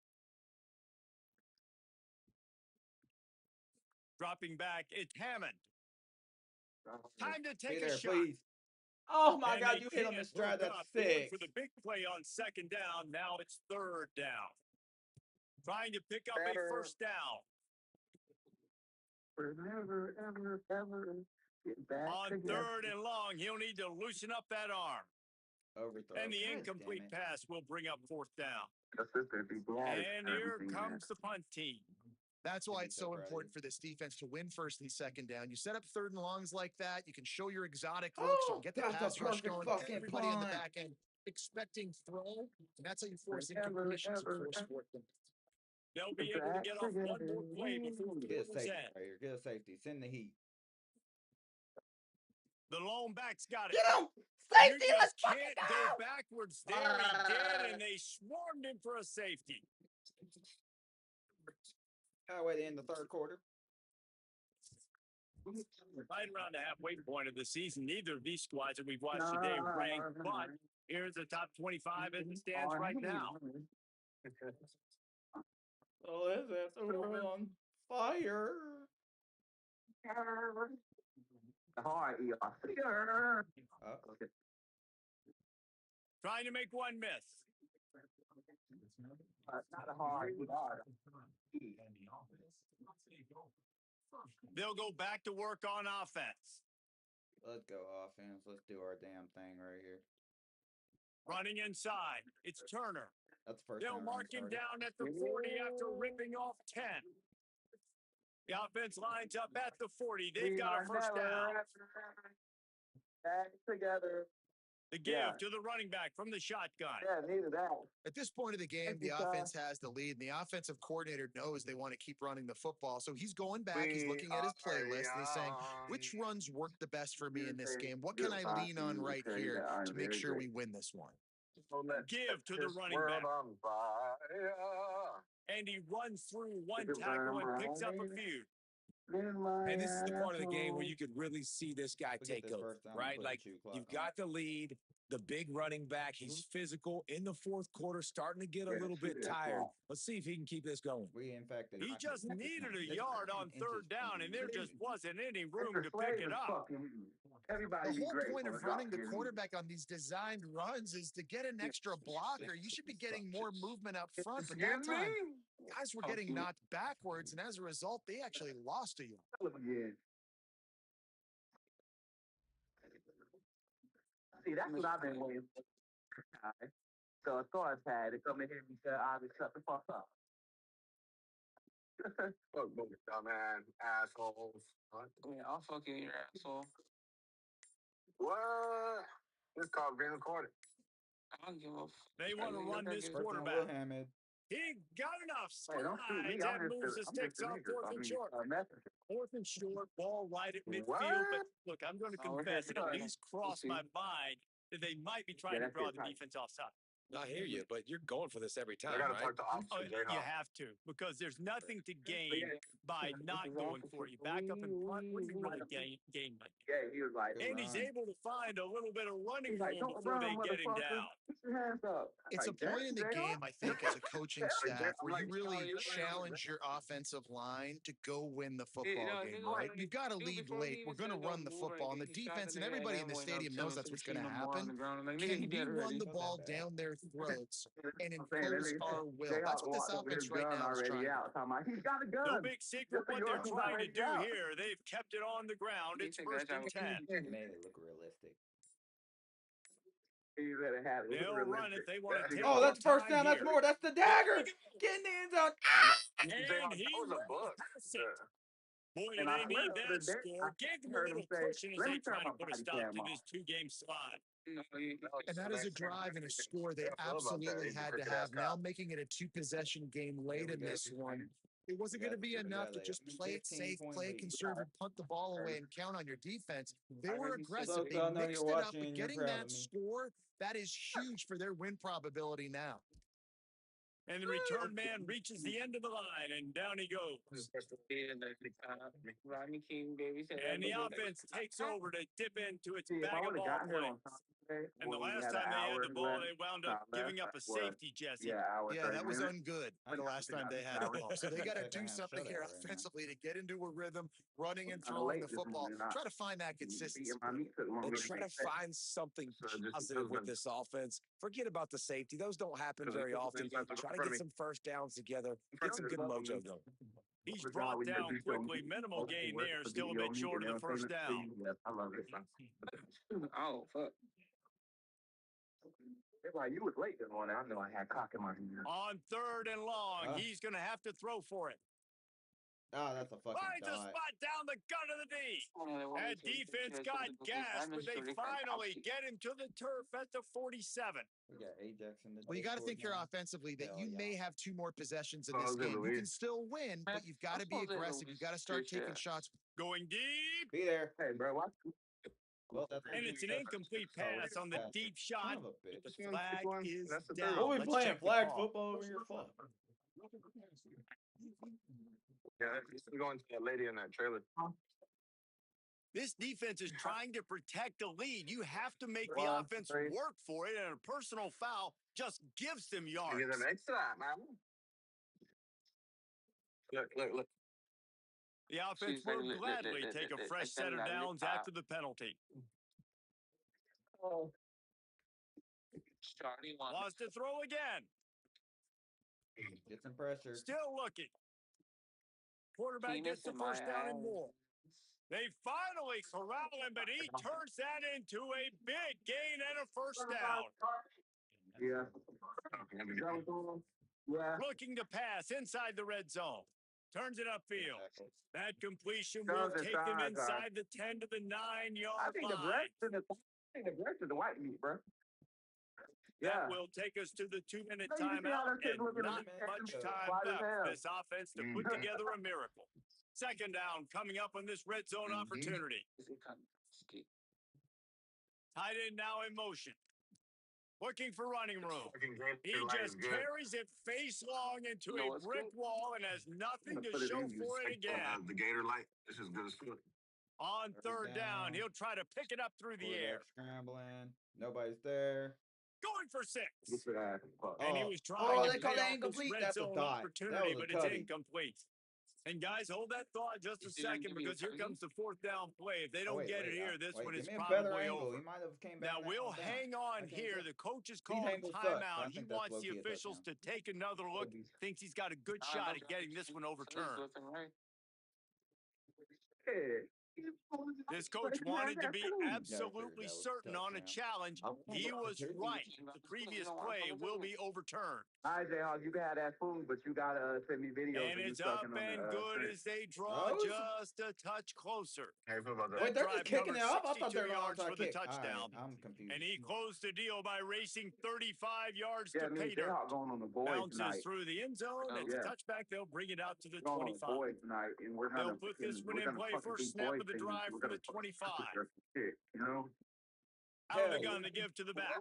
Dropping back, it's Hammond. Time to Stay take a there, shot. please. Oh, my And God. they You hit on the can't stride. move That's up. Going sick. for the big play on second down. Now it's third down. Trying to pick up a first down. Never, ever, ever get back On together. 3rd and long, he'll need to loosen up that arm. Overthrow. And the God incomplete damn it. pass will bring up 4th down. Consistency blind And here everything, comes the punt team. That's why Should be it's so so proud of important you. for this defense to win 1st and 2nd down. You set up 3rd and longs like that. You can show your exotic looks. You can Oh, get the that's a pass rush perfect going. fucking Everybody on the punt. back end expecting throw. And that's how you force Ever, incompletions. You ever, force ever. 4th down. They'll be able to get off one more play before Get a quarter's safety end. right here. Get a safety. Send the heat. The lone back's got it. Get him! You Safety! just Let's fucking can't go! go backwards there. He did, and they swarmed him for a safety. Way to end the 3rd quarter. Right around the halfway point of the season, neither of these squads that we've watched today ranked, but here's the top 25 as it stands right now. Oh, that's on fire. Hard, Trying to make one miss. not a hard. They'll go back to work on offense. Let's go offense. Let's do our damn thing right here. Running inside. It's Turner. That's the 1st They'll mark him down at the 40 after ripping off 10. The offense lines up at the 40. They've got a first down. Back together. The give to the running back from the shotgun. Yeah, neither that. At this point of the game, the offense has the lead, and the offensive coordinator knows they want to keep running the football. So he's going back, he's looking at his playlist, and he's saying, which runs work the best for me in this game? What can I lean on right here to make sure we win this one? Give to the running back. And he runs through one tackle and picks up a few. And this is the part of the game where you could really see this guy take over, right? Like, you've got the lead, the big running back. He's physical in the 4th quarter, starting to get a little bit tired. Let's see if he can keep this going. We infected. He just needed a yard on 3rd down, and there just wasn't any room to pick it up. Everybody The whole point of running the quarterback on these designed runs is to get an extra blocker. You should be getting more movement up front, but that time, guys were getting knocked backwards, and as a result, they actually lost a yard. See, that's what I've been waiting for. So as far as had to come in here and say, "I just shut the fuck up." Fuck both dumbass assholes. What? Yeah, I'll fuck you in your asshole. What? This call being recorded. I don't give a They want to run this quarterback. He got enough strides and moves the sticks on 4th and short. 4th and short, ball right at midfield. But look, I'm going to confess, it at least crossed my mind that they might be trying to draw the defense offside. I hear you, but you're going for this every time, I gotta right? talk to Officer J-Hawk. You have to, because there's nothing to gain by not going for it. You back up and punt, what do you really gain? Yeah, he was like, And he's able to find a little bit of running he's like, room "Don't before run, they get him motherfucker. down. Put your hands up." It's a Like, point in the "That's game, I think, as a coaching staff, where you Like, really challenge your offensive line to go win the football game, right? You've got to lead late. We're going to run the football, and the defense and everybody in the stadium knows that's what's going to happen. Can we run the ball down their throats and impose our will? That's what this offense right now is trying to do. He's got a No gun. big secret what they're trying to do here. They've kept it on the ground. It's 1st and 10. Made it look realistic. They'll run it. They want to take Oh, that's their 1st time down. That's here. more. That's the dagger. Get in the end zone. And he That was a will book. pass it. Boy, And do I they need swear, that the day- score. Gave them a heard him little say, cushion as "Let they me turn try to my put a body stop cam to off." this 2-game slide. And that is a drive and a score they absolutely had to have. Now making it a 2-possession game late in this one. It wasn't going to be enough to just play it safe, play it conservative, punt the ball away, and count on your defense. They were aggressive. They mixed it up, but getting that score, that is huge for their win probability now. And the return man reaches the end of the line, and down he goes. And the offense takes over to dip into its bag of all plays. And the when we last had an time they had hour the ball, left. they wound up giving up a safety, Jesse. Yeah, hour, Yeah, 30 that was minutes. ungood the last time they had the ball. So they got to do something here Shutout right now. offensively to get into a rhythm, running and Kinda throwing the late this football. morning. Try to find that consistency. My meat took And longer than try to expected. find something just positive with this offense. Forget about the safety. Those don't happen very often. Try to get some first downs together. Get some good mojo going. He's brought down quickly. Minimal gain there. Still a bit short of the first down. I love it. Oh, fuck. It's like you was late this morning. I know I had cock in my hand. On 3rd and long, Ah. he's going to have to throw for it. Oh, that's a fucking Finds a dot. spot down the gut of the D. That defense got gassed, but they finally get him to the turf at the 47. We got Ajax in the Well, you got to Discord think here now. offensively that Hell you yeah. may have 2 more possessions in Oh, this good, game. You Louise. can still win, but you've got to be aggressive. You've got to start taking shots. Going deep, Be there. Hey, bro, watch. Well, that's and it's an incomplete pass on the deep shot. Son of a But bitch. the flag is That's the third. down. What we Let's playing? check the Flag call. football over your fuck. Yeah, we're going to that lady in that trailer. This defense is trying to protect the lead. You have to make the 1, offense 3. work for it, and a personal foul just gives them yards. Get them extra, man. Look. The offense will gladly take a fresh set of downs after the penalty. Wants to throw again. Get some pressure. Still looking. Quarterback gets the first down and more. They finally corral him, but he turns that into a big gain and a first down. Yeah. Yeah. Looking to pass inside the red zone. Turns it upfield. That completion will take him inside the 10 to the 9-yard line. The white meat, bro. That will take us to the 2-minute timeout and not much time left for this offense to put together a miracle. Second down coming up on this red zone opportunity. Tight end now in motion. Looking for running room. He just carries it face long into a brick wall and has nothing to show for it again. The Gator light. This is good as good. On 3rd down, he'll try to pick it up through the air. Scrambling. Nobody's there. Going for 6. Oh, And he was trying to they called pay that off this incomplete. red That's a zone dot. opportunity, That was but a it's cutty. incomplete. And guys, hold that thought just a second because here comes the 4th down play. If they don't get it here, this one is probably over. He might have came Now back we'll hang on here. The coach is calling angle sucks, but I timeout. He think that's wants the low-key a officials to touchdown. take another look. Thinks he's got a good shot at getting this one overturned. This coach wanted to be absolutely certain on a challenge. He was right. The previous play will be overturned. All right, Jay, you can have that food, but you gotta send me videos. And it's up and good as they draw just a touch closer. Wait, they're just kicking it off? I thought they were yards on for the kick. touchdown. Right, I'm confused. And he closed the deal by racing 35 yards to pay they're dirt. all going on the boys Bounces tonight. through the end zone. It's a touchback. They'll bring it out to the Going on the 25. boys tonight, and we're They'll gonna put this one in play. First snap of the drive from the 25. You know? Out of the gun to give to the back.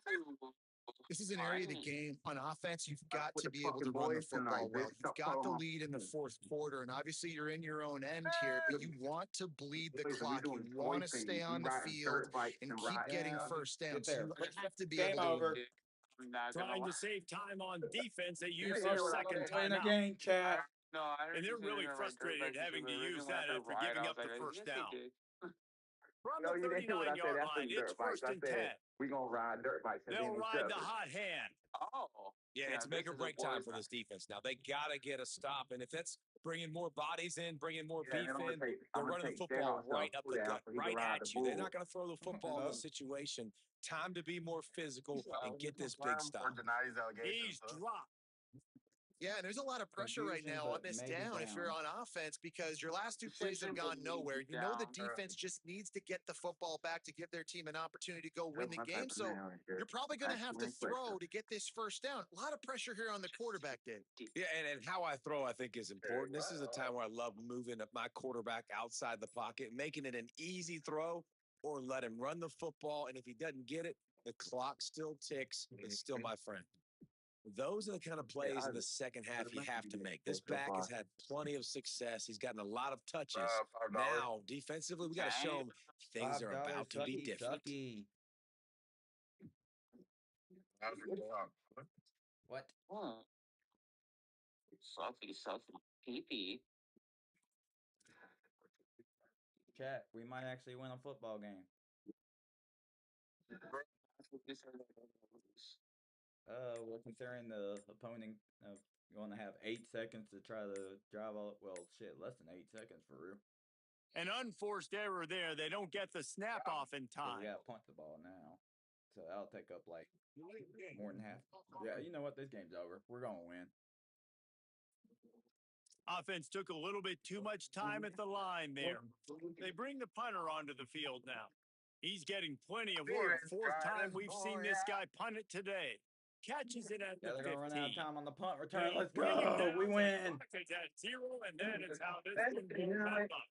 This is an area of the game on offense. You've got to be able to run the football well. You've got the lead in the 4th quarter, and obviously you're in your own end here, but you want to bleed the clock. You want to stay on the field and keep getting first downs. You have to be able to win. Trying to save time on defense, they use their second timeout. And they're really frustrated having to use that after giving up the first down. From the 39-yard line, it's 1st and 10. We're going to ride dirt bikes. They'll ride the hot hand. Yeah, it's make or break time for this defense. Now, they got to get a stop. And if that's bringing more bodies in, bringing more beef in, they're running the football right up the gut, right at you. They're not going to throw the football in the situation. Time to be more physical and get this big stop. He's dropped. Yeah, and there's a lot of pressure right now on this down if you're on offense because your last 2 plays have gone nowhere. You know the defense just needs to get the football back to give their team an opportunity to go win the game. So you're probably going to have to throw to get this first down. A lot of pressure here on the quarterback, Dave. Yeah, and how I throw, I think, is important. This is a time where I love moving up my quarterback outside the pocket, making it an easy throw, or let him run the football. And if he doesn't get it, the clock still ticks. It's still my friend. Those are the kind of plays in the second half you have to make. This back has had plenty of success. He's gotten a lot of touches. Now, defensively, we got to show him things are about to be different. What? Salty pee-pee. Chat, we might actually win a football game. Well, considering the opponent going to have 8 seconds to try to drive all, well, shit, less than 8 seconds for real. An unforced error there. They don't get the snap off in So time. we got to punt the ball now. So that'll take up like more than half. Yeah, you know what? This game's over. We're going to win. Offense took a little bit too much time at the line there. They bring the punter onto the field now. He's getting plenty of work. Fourth time we've seen this guy punt it today. Catches it at the 15. They're going to run out of time on the punt return. They Let's bring it go. down We to win. It's at 0, and then it's how this one goes up.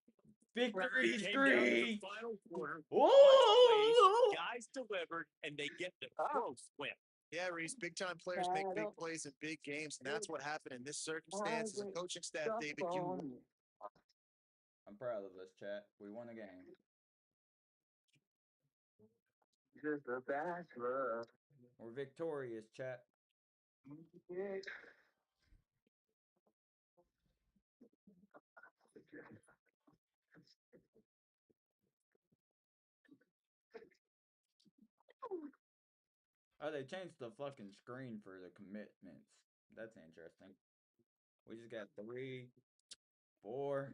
Victory Came down to the streak. final quarter. Oh! Guys delivered, and they get the close win. Yeah, Reese, big-time players make big plays in big games, and that's what happened in this circumstance as a coaching staff, David. I'm proud of this, chat. We won a game. Just a bachelor. We're victorious, chat. Oh, they changed the fucking screen for the commitments. That's interesting. We just got 3, 4.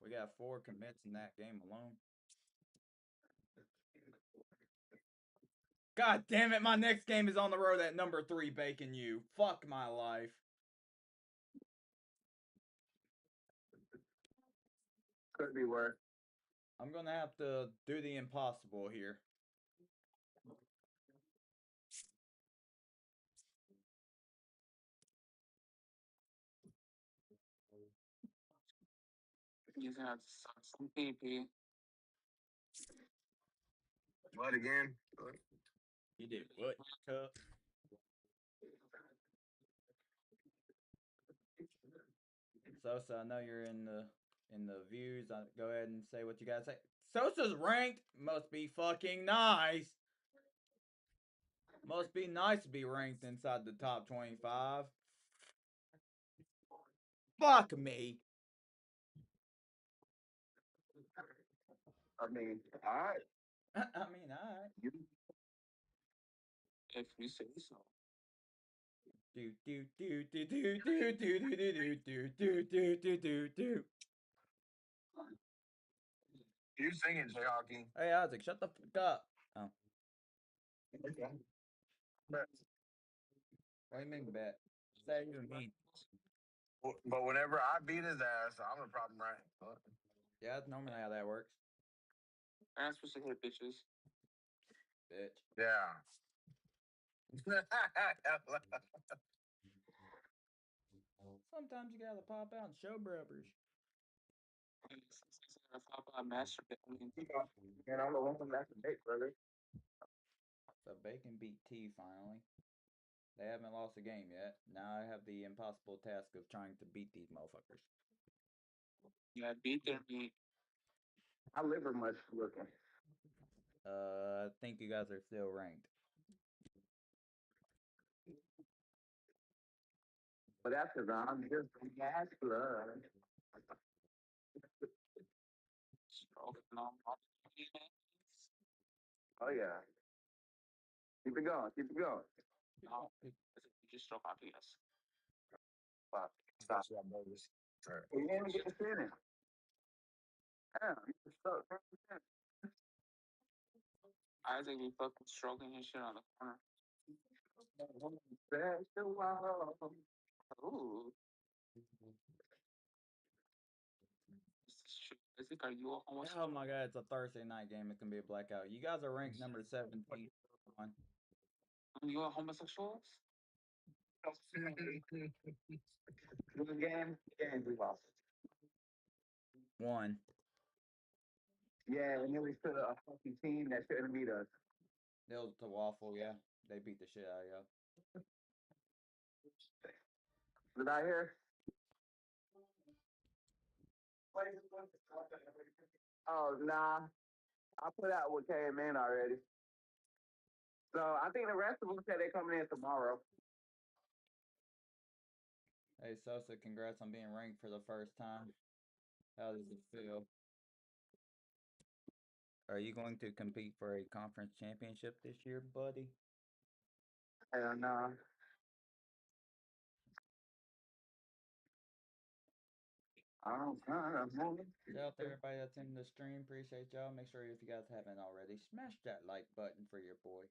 We got 4 commits in that game alone. God damn it, my next game is on the road at number 3, Bacon U. Fuck my life. Could be worse. I'm gonna have to do the impossible here. He's gonna have to suck some pee-pee. What again? You did what, Cup? Sosa, I know you're in the views. Go ahead and say what you gotta say. Sosa's ranked. Must be fucking nice. Must be nice to be ranked inside the top 25. Fuck me. I mean, all right. I mean, alright. If you say so. Do do do do do do do do do do do do do do do. You sing it, J-Hockey. Hey Isaac, shut the fuck up. Oh. Okay. What do you mean bet? Say you mean. But whenever I beat his ass, I'm the problem, right? Yeah, that's normally how that works. I'm supposed to hit bitches. Bitch. Yeah. Sometimes you gotta pop out and show brothers. And I'm the one from that's a date, brother. So Bacon beat T finally. They haven't lost a game yet. Now I have the impossible task of trying to beat these motherfuckers. Yeah, beat their meat. How liver much looking? I think you guys are still ranked. But that's because I'm just a gas blood. Oh yeah. Keep it going. Keep it going. No, you just stroke off yes. Wow. Stop. You didn't even get to finish. Damn, you just stroke. Isaac be fucking stroking his shit on the corner. Ooh. Isaac, are you a homosexual? Oh my god, it's a Thursday night game. It's gonna be a blackout. You guys are ranked number 17. Are you a homosexual? Good game. Game we lost. 1. Yeah, and then we put a fucking team that shouldn't beat us. It was the Waffle, yeah. They beat the shit out of y'all. Did I hear? Oh, nah. I put out what came in already. So I think the rest of them said they're coming in tomorrow. Hey, Sosa, congrats on being ranked for the first time. How does it feel? Are you going to compete for a conference championship this year, buddy? Hell no. Shout out to everybody that's in the stream. Appreciate y'all. Make sure if you guys haven't already, smash that like button for your boy.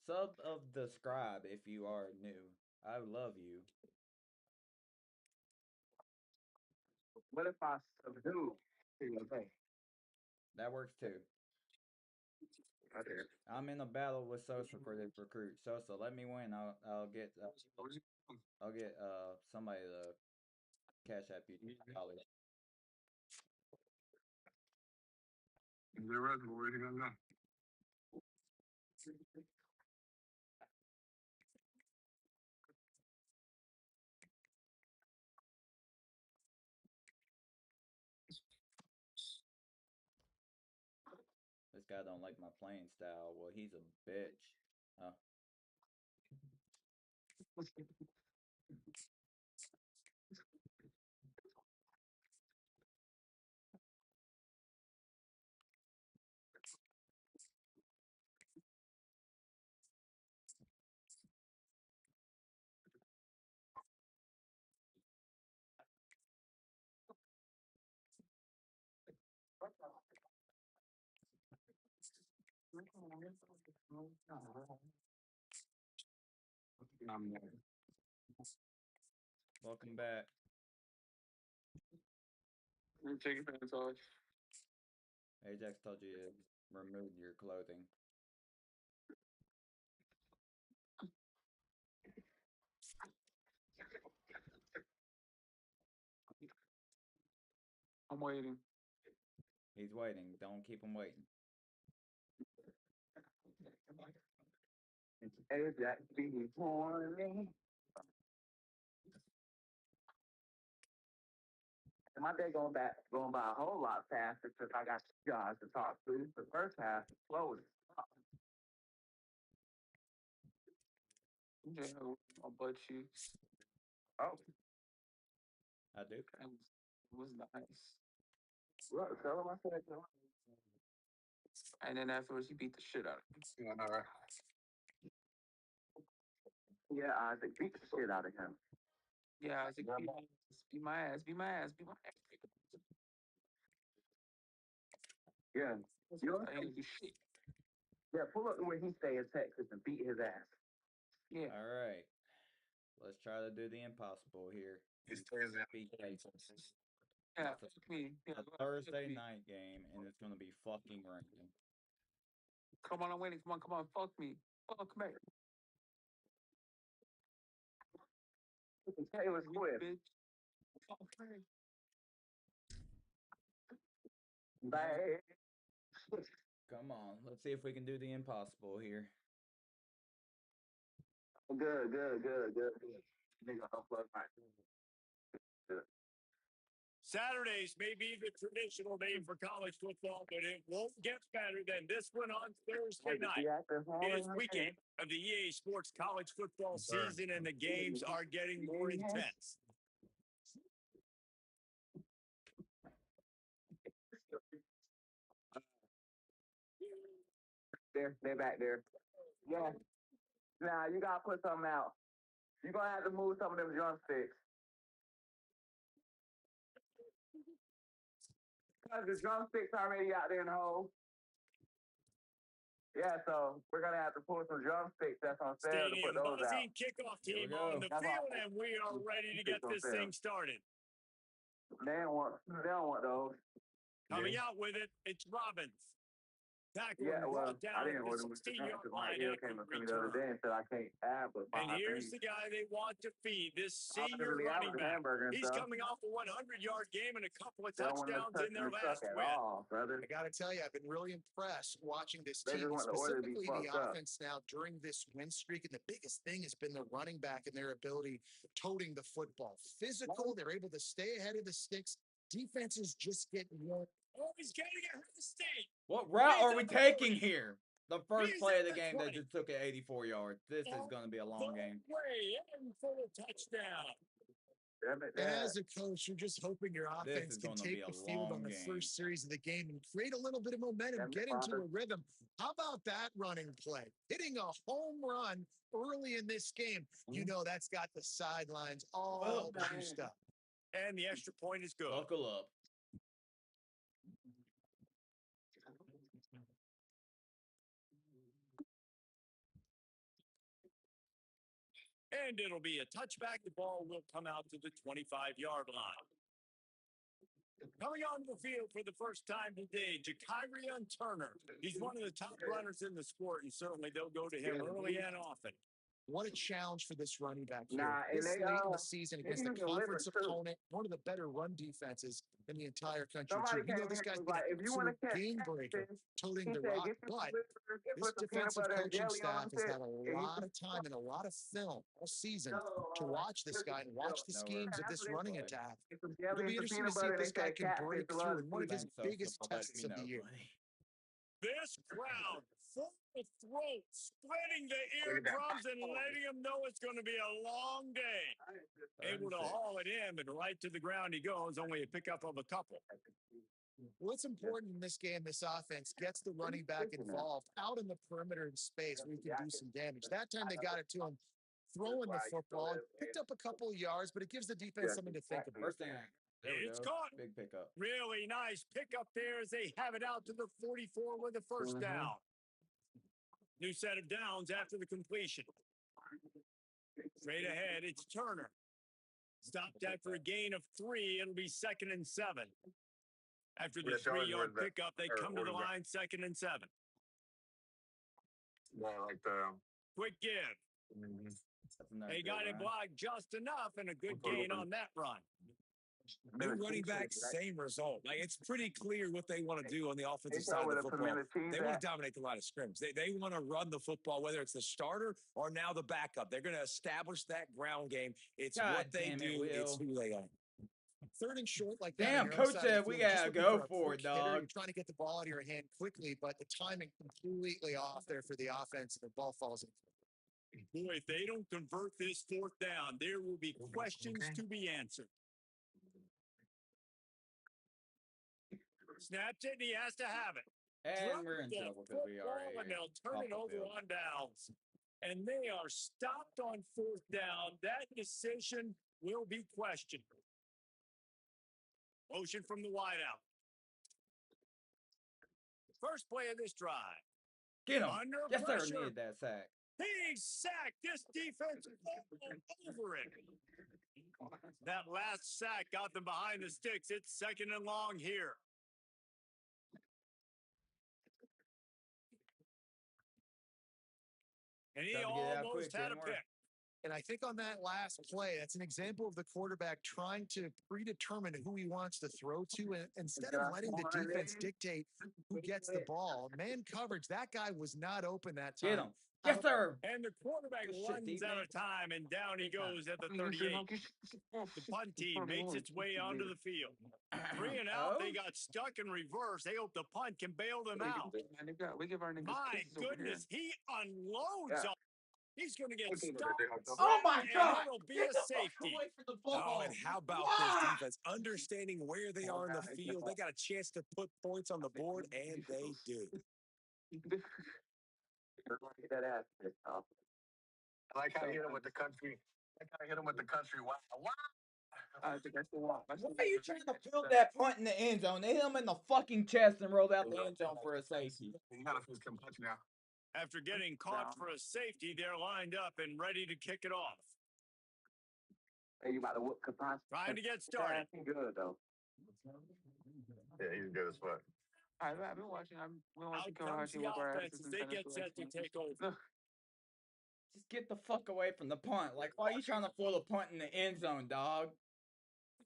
Sub of the scribe if you are new. I love you. What if I subdue? That works too. I'm in a battle with Sosa for this recruit. Sosa, let me win. I'll get somebody to cash app you $2. The reservoir, you don't know. This guy don't like my playing style. Well, he's a bitch. Huh? Welcome back. Take your pants off. Ajax told you to remove your clothing. I'm waiting. He's waiting. Don't keep him waiting. Ajax being horny. My day going by a whole lot faster because I got you guys to talk to. The first half is slow as fuck. Yeah, my butt cheeks. Oh, I do. It was nice. look, tell him I said no. And then afterwards, he beat the shit out of me. Yeah, I know, right? Yeah, Isaac beat the shit out of him. Yeah, Isaac, beat my ass, beat my ass, beat my ass. Yeah. You know, I ain't gonna do shit. yeah, pull up where he stay in Texas and beat his ass. Yeah. All right. Let's try to do the impossible here. It's Thursday. Yeah, It's fuck me. Yeah, a Thursday night game, and it's going to be fucking raining. Come on, I'm waiting. Come on, fuck me. Fuck me. Taylor Swift. Bitch. Fuck me. Bad. Come on. Let's see if we can do the impossible here. Good. Nigga, unplug my. Saturdays may be the traditional name for college football, but it won't get better than this one on Thursday night. It is weekend of the EA Sports college football season, and the games are getting more intense. They're back there. Yeah. Nah, you gotta put something out. You're gonna have to move some of them drumsticks. Because the drumsticks already out there in the hole. Yeah, so we're gonna have to pull some drumsticks that's on sale to put Stadium those out. buzzing, kickoff team on the field, and we are ready to get this thing started. They don't want those. Coming out with it, it's Robbins. Tackle Yeah, well, brought down I didn't at the order them 16-yard because line Mike Hill after came the up to me the other return. day and said I can't have but 5 And here's things. the guy they want to feed, this I senior really running have a back. hamburger and He's stuff. coming off a 100-yard game and a couple of They don't want us touchdowns in touching their the truck last at win. all, brother. I got to tell you, I've been really impressed watching this They team, just want the order to be specifically the fucked up. offense now during this win streak. And the biggest thing has been the running back and their ability toting the football. Physical, they're able to stay ahead of the sticks. Defenses just get worn Oh, he's getting a state. What route are we taking here? The first play of the game, they just took it 84 yards. This is going to be a long game. Way in for a touchdown. And as a coach, you're just hoping your offense can take the field on the game. first series of the game and create a little bit of momentum, get into a rhythm. How about that running play? Hitting a home run early in this game. You know that's got the sidelines all juiced up. And the extra point is good. Buckle up. And it'll be a touchback. The ball will come out to the 25-yard line. Coming onto the field for the first time today, Jakirian Turner. He's one of the top runners in the sport, and certainly they'll go to him early and often. What a challenge for this running back here. This late in the season against the conference opponent, one of the better run defenses in the entire country. Too. You know this guy's been an absolute game breaker, toting the rock, but this defensive coaching staff has had a lot of time and a lot of film all season to watch this guy and watch the schemes of this running attack. It'll be interesting to see if this guy can break through in one of his biggest tests of the year. This crowd, full of throat, splitting the eardrums and letting them know it's going to be a long day. Able to haul it in, but right to the ground he goes, only a pickup of a couple. What's important in this game, this offense gets the running back involved out in the perimeter in space where he can do some damage. That time they got it to him throwing the football, picked up a couple of yards, but it gives the defense something to think about. First thing, It's caught. Big pickup. Really nice pickup there as they have it out to the 44 with a first down. New set of downs after the completion. Straight ahead, it's Turner. Stopped after a gain of 3. It'll be 2nd and 7. After the 3-yard pickup, they come to the line 2nd and 7. Quick give. They got it blocked just enough and a good gain on that run. New running back, same result. Like, it's pretty clear what they want to do on the offensive side of the football. They want to dominate the line of scrimmage. They want to run the football, whether it's the starter or now the backup. They're going to establish that ground game. It's what they do. It's who they are. 3rd and short like that. Damn, coach said we gotta go for it, dog. You're trying to get the ball out of your hand quickly, but the timing completely off there for the offense, and the ball falls in. Boy, if they don't convert this 4th down, there will be questions to be answered. Snaps it, and he has to have it. And we're in trouble because we are and they'll turn it over on downs. And they are stopped on 4th down. That decision will be questioned. Motion from the wideout. First play of this drive. Get him. Under yes, pressure. Sir, needed that sack. Big sack. This defense over it. That last sack got them behind the sticks. It's 2nd and long here. And he almost had a pick. And I think on that last play, that's an example of the quarterback trying to predetermine who he wants to throw to. And instead of letting the defense dictate who gets the ball, man coverage, that guy was not open that time. Get him. Yes, sir. And the quarterback runs out of time, and down he goes at the 38. The punt team makes its way onto the field. 3 and out, they got stuck in reverse. They hope the punt can bail them out. My goodness, he unloads on. He's going to get stopped. Oh, my God. It'll be a safety. Oh, and how about this defense? Understanding where they are in the field. They got a chance to put points on the board, and they do. I like how he hit him with the country. Wow. Why are you trying to field that punt in the end zone? They hit him in the fucking chest and rolled out the end zone for a safety. You gotta feel some punch now. After getting caught for a safety, they're lined up and ready to kick it off. Hey, you about to whoop Kapash? Trying to get started. Good, though. Yeah, he's good as fuck. I've been watching. Out comes the offense as they get set to take over. Just get the fuck away from the punt. Like, why are you trying to throw the punt in the end zone, dog?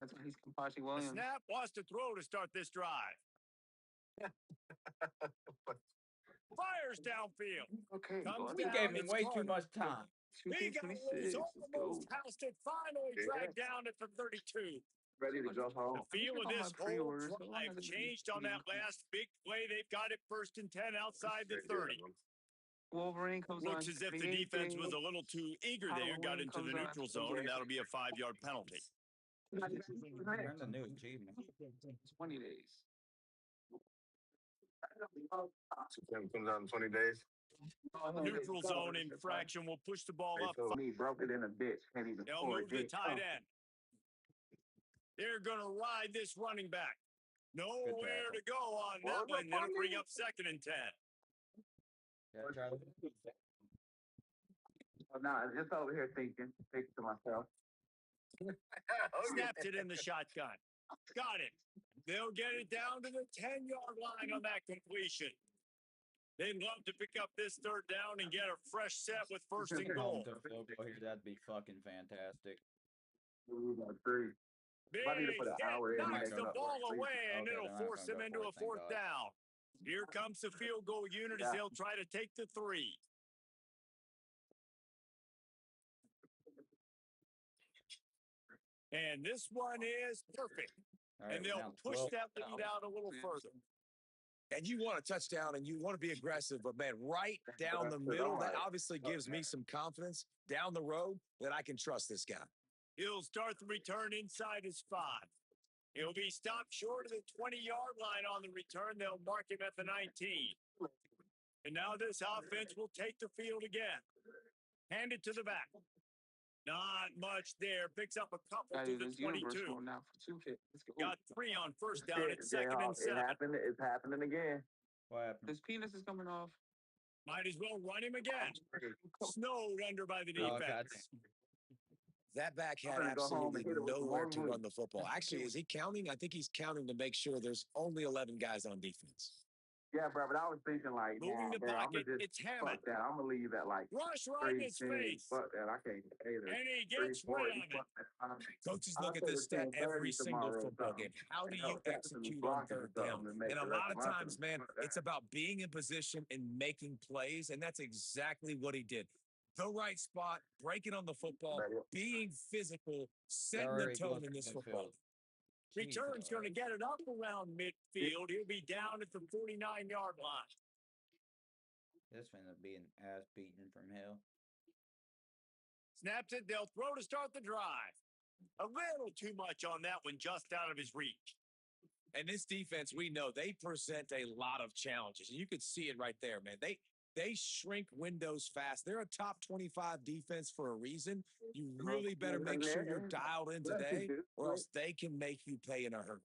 That's why he's Kapashi The Williams. snap wants to throw to start this drive. Fires downfield. Okay. We gave him way too much time. He got loose, almost housed it, finally dragged down at the 32. ready to go home. The feel of on my this whole pre-orders, so long drive as it's changed on that last big play. They've got it 1st and 10 outside the 30. Wolverine comes Looks on as if the 28 defense was days. a little too eager there, got Halloween into the comes on neutral 20 zone, and days. that'll be a 5-yard penalty. Earn the new achievement. 20 days. Comes out in 20 days. Neutral zone infraction will push the ball up. He broke it in a bitch. Can't even They'll score move the it. tight end. They're going to ride this running back. Nowhere to go on that one. That'll bring up 2nd and 10. Yeah, Charlie. Oh, nah, just over here thinking to myself. Snapped it in the shotgun. Got it. They'll get it down to the 10-yard line on that completion. They'd love to pick up this 3rd down and get a fresh set with 1st and goal. That'd be fucking fantastic. Big hit, knocks the ball away, and it'll force them into a 4th down. Here comes the field goal unit as they'll try to take the 3. And this one is perfect. Right, and they'll push that lead out a little further. And you want a touchdown and you want to be aggressive, but man, right down the middle, that obviously gives me some confidence down the road that I can trust this guy. He'll start the return inside his 5. He'll be stopped short of the 20-yard line on the return. They'll mark him at the 19. And now this offense will take the field again. Hand it to the back. Not much there. Picks up a couple to the 22. Now for 2K. Got 3 on 1st down. It's 2nd and 7. It's happening again. What happened? His penis is coming off. Might as well run him again. Snowed under by the defense. That back had absolutely nowhere to run the football. Actually, is he counting? I think he's counting to make sure there's only 11 guys on defense. Yeah, bro, but I was thinking like, moving the pocket, it's Hammond. Fuck that. I'm gonna leave that like Rush right in his face. Fuck that. I can't either. And he gets rid of it. Coaches look at this stat every single football game. How do you execute on 3rd down? And a lot of times, man, it's about being in position and making plays, and that's exactly what he did. The right spot, breaking on the football, being physical, setting the tone in this football. Return's going to get it up around midfield. He'll be down at the 49-yard line. This gonna be an ass beating from hell. Snaps it. They'll throw to start the drive. A little too much on that one, just out of his reach. And this defense, we know they present a lot of challenges. And you could see it right there, man. They shrink windows fast. They're a top 25 defense for a reason. You really better make sure you're dialed in today, or else they can make you pay in a hurry.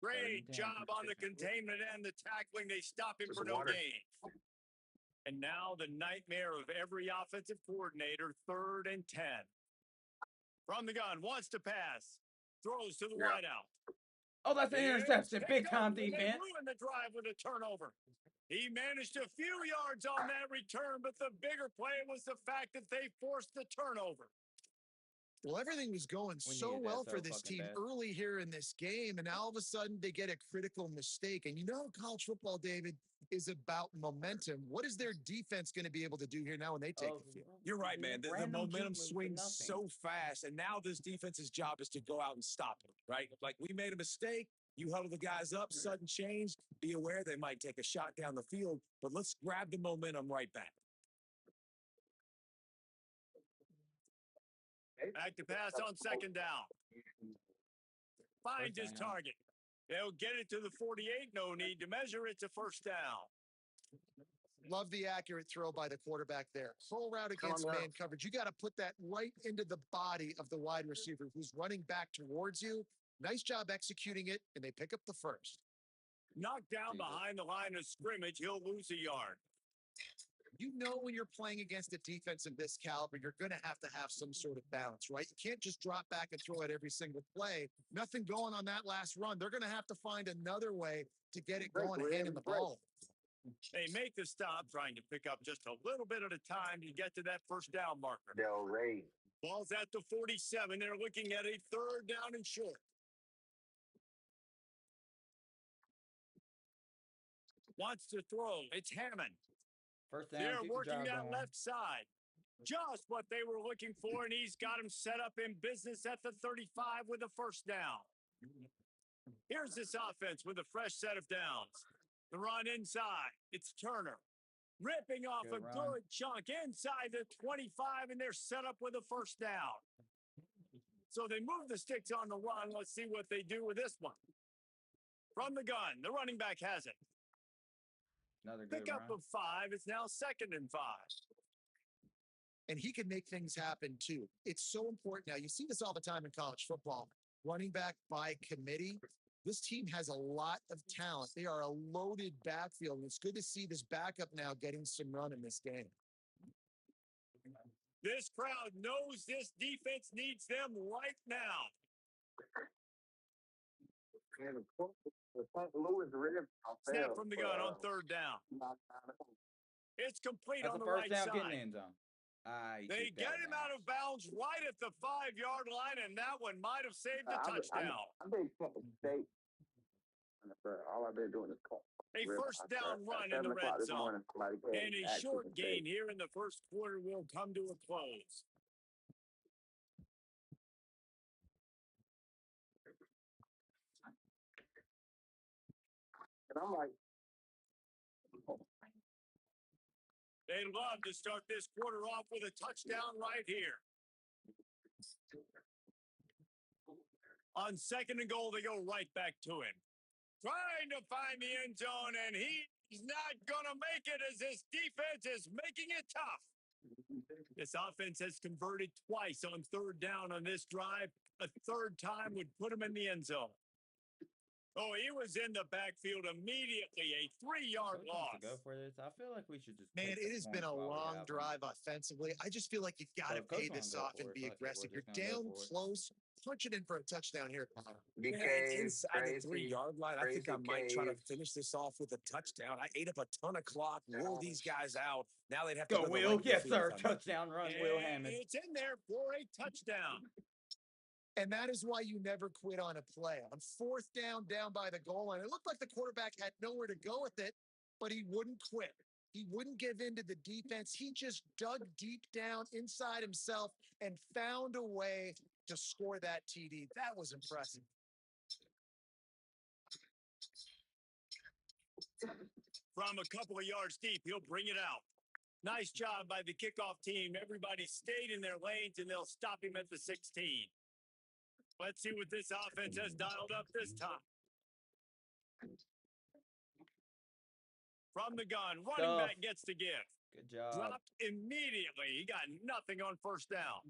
Great job on the containment and the tackling. They stop him for no gain. And now the nightmare of every offensive coordinator, 3rd and 10. From the gun, wants to pass. Throws to the wideout. Oh, that's an interception. Big time defense. Ruined the drive with a turnover. He managed a few yards on that return, but the bigger play was the fact that they forced the turnover. Well, everything was going so well for this team early here in this game, and now all of a sudden they get a critical mistake. And you know, college football, David, is about momentum. What is their defense going to be able to do here now when they take the field? You're right, man. The momentum swings so fast, and now this defense's job is to go out and stop it, right? Like, we made a mistake. You huddle the guys up, sudden change. Be aware they might take a shot down the field, but let's grab the momentum right back. Back to pass on 2nd down. Finds his target. They'll get it to the 48. No need to measure. It's a 1st down. Love the accurate throw by the quarterback there. Full route against man coverage. You got to put that right into the body of the wide receiver who's running back towards you. Nice job executing it, and they pick up the 1st. Knocked down behind the line of scrimmage. He'll lose a yard. You know, when you're playing against a defense of this caliber, you're going to have some sort of balance, right? You can't just drop back and throw it every single play. Nothing going on that last run. They're going to have to find another way to get it going and handing the ball. They make the stop, trying to pick up just a little bit at a time to get to that 1st down marker. Ball's at the 47. They're looking at a 3rd down and short. Wants to throw. It's Hammond. First down. They're working that left side. Just what they were looking for, and he's got him set up in business at the 35 with a first down. Here's this offense with a fresh set of downs. The run inside. It's Turner. Ripping off a good chunk inside the 25, and they're set up with a first down. So they move the sticks on the run. Let's see what they do with this one. From the gun, the running back has it. Another good Pick up run. of 5. It's now 2nd and 5. And he can make things happen too. It's so important. Now, you see this all the time in college football. Running back by committee. This team has a lot of talent. They are a loaded backfield, and it's good to see this backup now getting some run in this game. This crowd knows this defense needs them right now. Snap from the gun on 3rd down. It's complete That's on the the first right down side. getting in zone. They get him out of bounds right at the 5-yard line, and that one might have saved a touchdown. All I've been doing is call. A first down run in the red zone. And a short gain here in the first quarter will come to a close. And I'm like, They'd love to start this quarter off with a touchdown right here. On 2nd and goal, they go right back to him. Trying to find the end zone, and he's not going to make it as this defense is making it tough. This offense has converted twice on 3rd down on this drive. A 3rd time would put him in the end zone. Oh, he was in the backfield immediately. A 3-yard loss. To go for this, I feel like we should just. Man, it has been a long drive offensively. I just feel like you got to pay this off and be aggressive. You're down close. Punch it in for a touchdown here. It's inside the 3-yard line. I think I might try to finish this off with a touchdown. I ate up a ton of clock, wore these guys out. Now they'd have to go, Will. Yes, sir. Touchdown run, Will Hammond. It's in there for a touchdown. And that is why you never quit on a play. On 4th down, down by the goal line, it looked like the quarterback had nowhere to go with it, but he wouldn't quit. He wouldn't give in to the defense. He just dug deep down inside himself and found a way to score that TD. That was impressive. From a couple of yards deep, he'll bring it out. Nice job by the kickoff team. Everybody stayed in their lanes, and they'll stop him at the 16. Let's see what this offense has dialed up this time. From the gun, running back gets the gift. Good job. Dropped immediately. He got nothing on 1st down.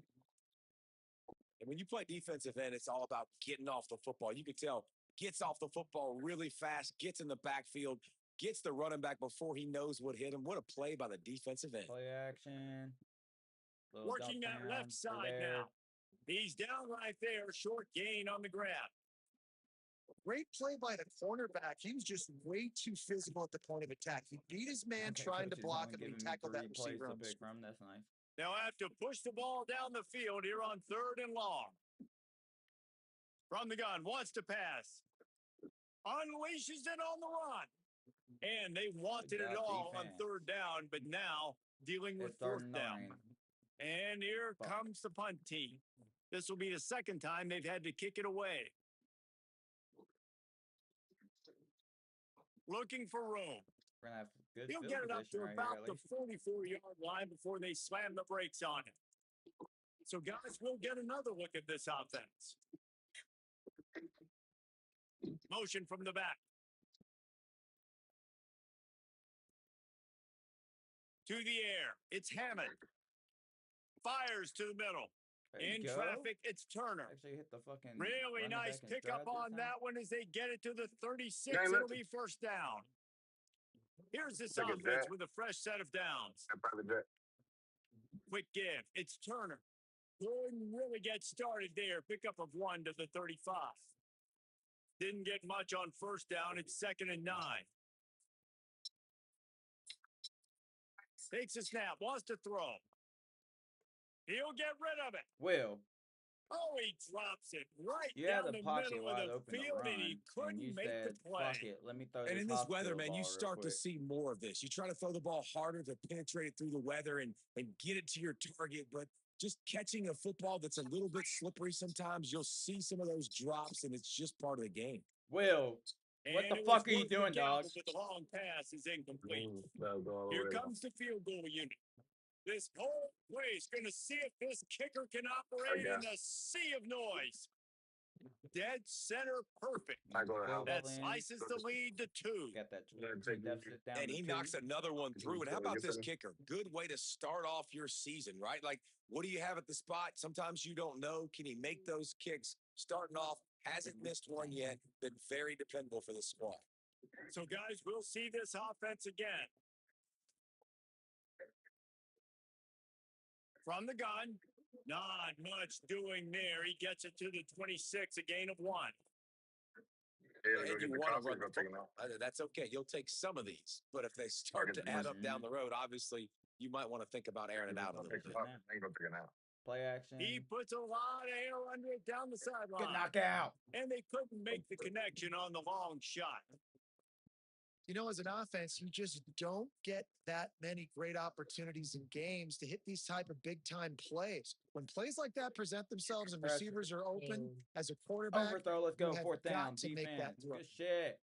And when you play defensive end, it's all about getting off the football. You can tell, gets off the football really fast, gets in the backfield, gets the running back before he knows what hit him. What a play by the defensive end. Play action. Working that left side now. He's down right there, short gain on the grab. Great play by the cornerback. He was just way too physical at the point of attack. He beat his man trying to block him and tackle that receiver. That's nice. They'll have to push the ball down the field here on 3rd and long. From the gun, wants to pass. Unleashes it on the run. And they wanted it all on 3rd down, but now dealing with 4th down. And here comes the punt team. This will be the 2nd time they've had to kick it away. Looking for room. We're gonna have good He'll get it up to about the 44-yard line before they slam the brakes on it. So, guys, we'll get another look at this offense. Motion from the back. To the air. It's Hammond. Fires to the middle. In traffic, it's Turner. Actually hit the fucking really nice pickup on that one as they get it to the 36. It'll be 1st down. Here's this offense with a fresh set of downs. Quick give. It's Turner. Gordon really gets started there. Pickup of 1 to the 35. Didn't get much on 1st down. It's 2nd and 9. Takes a snap. Wants to throw. He'll get rid of it. Will. Oh, he drops it right You had down the the pocket middle of wide the open to field, and run, he and you couldn't make the said, play. "Fuck it, let me throw And this in this weather, hospital man, you ball real start to quick." see more of this. You try to throw the ball harder to penetrate it through the weather and get it to your target, but just catching a football that's a little bit slippery sometimes, you'll see some of those drops, and it's just part of the game. Will, what And the it fuck was are you worth the doing, dog? gamble, but the long pass is incomplete. Here comes the field goal unit. This whole place going to see if this kicker can operate in a sea of noise. Dead center perfect. That slices the lead to 2. Got that deficit down And to he 2. knocks another one through. And how about this kicker? Good way to start off your season, right? Like, what do you have at the spot? Sometimes you don't know. Can he make those kicks? Starting off, hasn't missed one yet. Been very dependable for the squad. So, guys, we'll see this offense again. From the gun, not much doing there. He gets it to the 26, a gain of 1. And you want to run the football. That's okay. You'll take some of these. But if they start to add up down the road, obviously, you might want to think about airing it out a little bit. Play action. He puts a lot of air under it down the sideline. Good knockout. And they couldn't make the connection on the long shot. You know, as an offense, you just don't get that many great opportunities in games to hit these type of big-time plays. When plays like that present themselves and receivers are open as a quarterback, Overthrow, let's go. you have 4th down. got to make that Defense. throw. Good shit.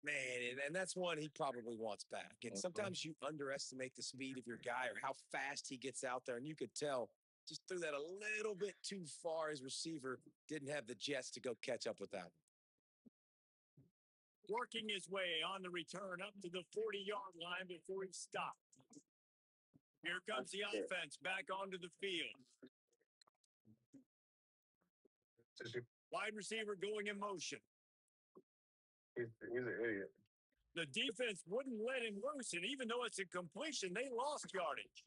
Man, and that's one he probably wants back. And sometimes you underestimate the speed of your guy or how fast he gets out there. And you could tell just threw that a little bit too far. His receiver didn't have the jets to go catch up with that one. Working his way on the return up to the 40-yard line before he stopped. Here comes the offense back onto the field. Wide receiver going in motion. He's an idiot. The defense wouldn't let him loose, and even though it's a completion, they lost yardage.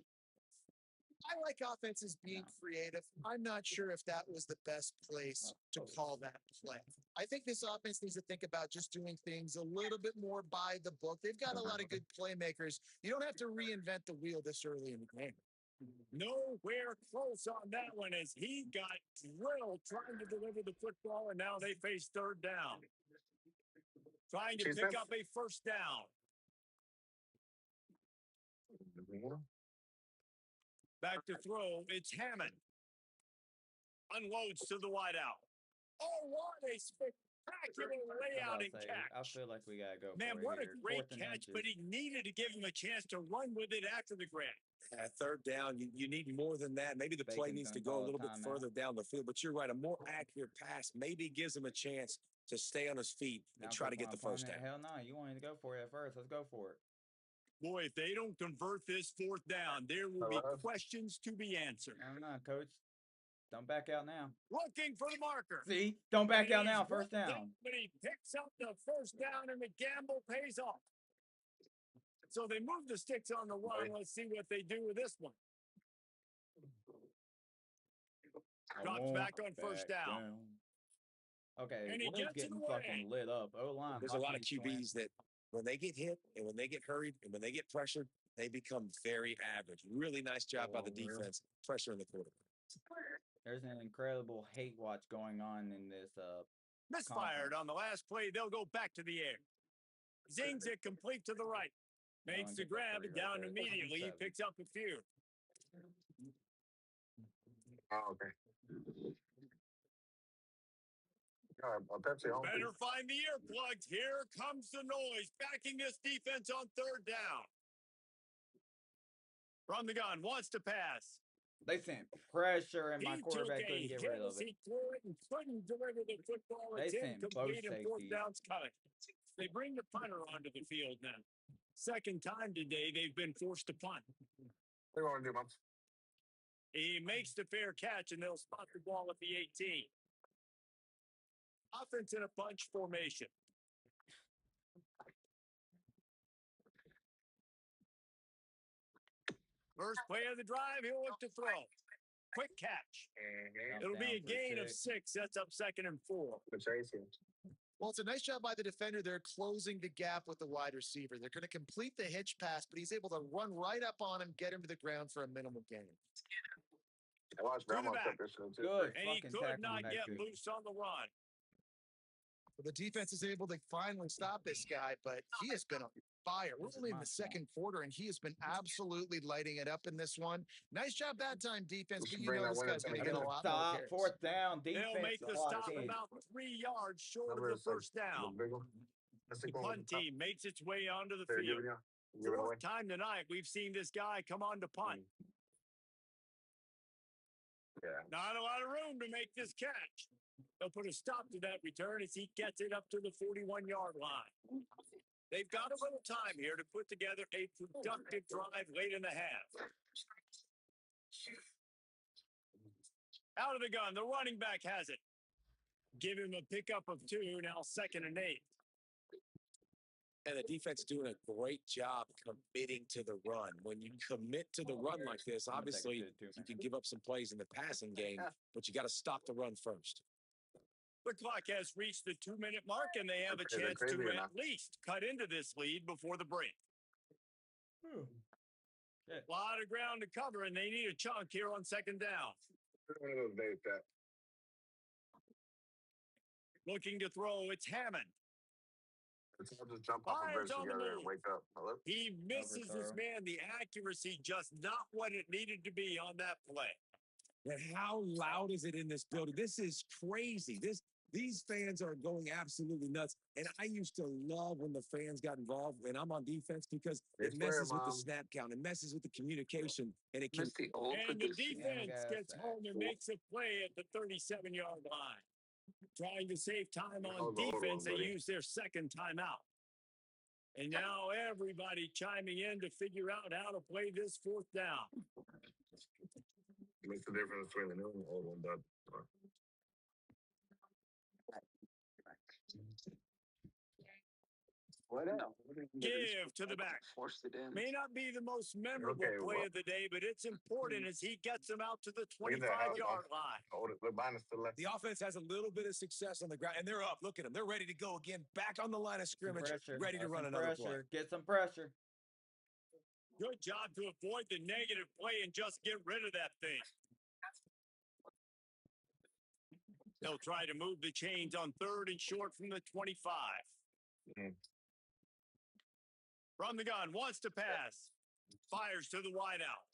I like offenses being creative. I'm not sure if that was the best place to call that play. I think this offense needs to think about just doing things a little bit more by the book. They've got a lot of good playmakers. You don't have to reinvent the wheel this early in the game. Nowhere close on that one as he got drilled trying to deliver the football, and now they face 3rd down. Trying to pick up a 1st down. Back to throw. It's Hammond. Unloads to the wideout. Oh, what a spectacular layout and catch. I feel like we got to go Man, for what it a here. great catch, but he needed to give him a chance to run with it after the grab. At 3rd down, you need more than that. Maybe the play needs to go a little bit further down the field, but you're right. A more accurate pass maybe gives him a chance to stay on his feet and try to get the 1st down. Hell no, you wanted to go for it at first. Let's go for it. Boy, if they don't convert this 4th down, there will be questions to be answered. I don't know, coach. Don't back out now. Looking for the marker. See? Don't back out now. 1st down. But he picks up the 1st down, and the gamble pays off. So they move the sticks on the run. Let's see what they do with this one. Drops back on 1st down. Okay, and he Will's gets getting it away. fucking lit up. O-line. There's a lot of QBs that when they get hit and when they get hurried and when they get pressured, they become very average. Really nice job by the defense, pressuring the quarterback. There's an incredible hate watch going on in this misfired on the last play. They'll go back to the air. Zings it complete to the right. Makes the grab and down immediately. He picks up a few. Oh, okay. Better find the earplugs. Here comes the noise, backing this defense on 3rd down. From the gun, wants to pass. They sent pressure, and my quarterback couldn't get rid of it. He threw it and couldn't deliver the football. They It's sent both incomplete and 4th safeties. down's coming. They bring the punter onto the field now. 2nd time today they've been forced to punt. What do you want to do, Mom? He makes the fair catch, and they'll spot the ball at the 18. Offense in a bunch formation. First play of the drive, he'll look to throw. Quick catch. It'll be a gain of 6. That's up 2nd and 4. Well, it's a nice job by the defender. They're closing the gap with the wide receiver. They're going to complete the hitch pass, but he's able to run right up on him, get him to the ground for a minimal gain. I watched To the Grandma back. cut this show too. Good And he fucking could tackling not that get dude. loose on the run. The defense is able to finally stop this guy, but he has been on fire. We're This is only in my the second quarter, and he has been absolutely lighting it up in this one. Nice job that time, defense, but you know this guy's going to get a lot more Stop. carries. Fourth down. They'll Defense make the locked stop in. about 3 yards short Number of the six, first down. the big one. That's the The one with punt the top. team makes its way onto the They're field. giving you away. Fourth time tonight, we've seen this guy come on to punt. Yeah. Not a lot of room to make this catch. They'll put a stop to that return as he gets it up to the 41-yard line. They've got a little time here to put together a productive drive late in the half. Out of the gun, the running back has it. Give him a pickup of 2, now 2nd and 8. And the defense doing a great job committing to the run. When you commit to the run like this, obviously you can give up some plays in the passing game, but you got to stop the run first. The clock has reached the 2-minute mark, and they have a They're chance to crazy at enough. least cut into this lead before the break. A lot of ground to cover, and they need a chunk here on 2nd down. One of those days that Looking to throw, it's Hammond. it's all just jump off a Fires bridge on the together and move. wake up. Hello? He misses this Overthrow. man. The accuracy just not what it needed to be on that play. And how loud is it in this building? This is crazy. These fans are going absolutely nuts. And I used to love when the fans got involved when I'm on defense because it It's where, messes with the Mom. snap count. It messes with the communication. And it can Missed the old And the position. defense gas gets sack. home and makes a play at the 37-yard line. Trying to save time on Oh, the old defense, one, they buddy. use their 2nd timeout. And now everybody chiming in to figure out how to play this 4th down. Makes the difference between the new and the old one, but What else? Give to the back. Forced it in. May not be the most memorable Okay, play well. of the day, but it's important as he gets them out to the Look at that house, 25-yard line. hold it. Look behind us to the left. the offense has a little bit of success on the ground, and they're up. Look at them. They're ready to go again, back on the line of scrimmage, Pressure. ready to Got run some another play. pressure. Get some pressure. Good job to avoid the negative play and just get rid of that thing. They'll try to move the chains on 3rd and short from the 25. Mhm. From the gun, wants to pass. Fires to the wideout.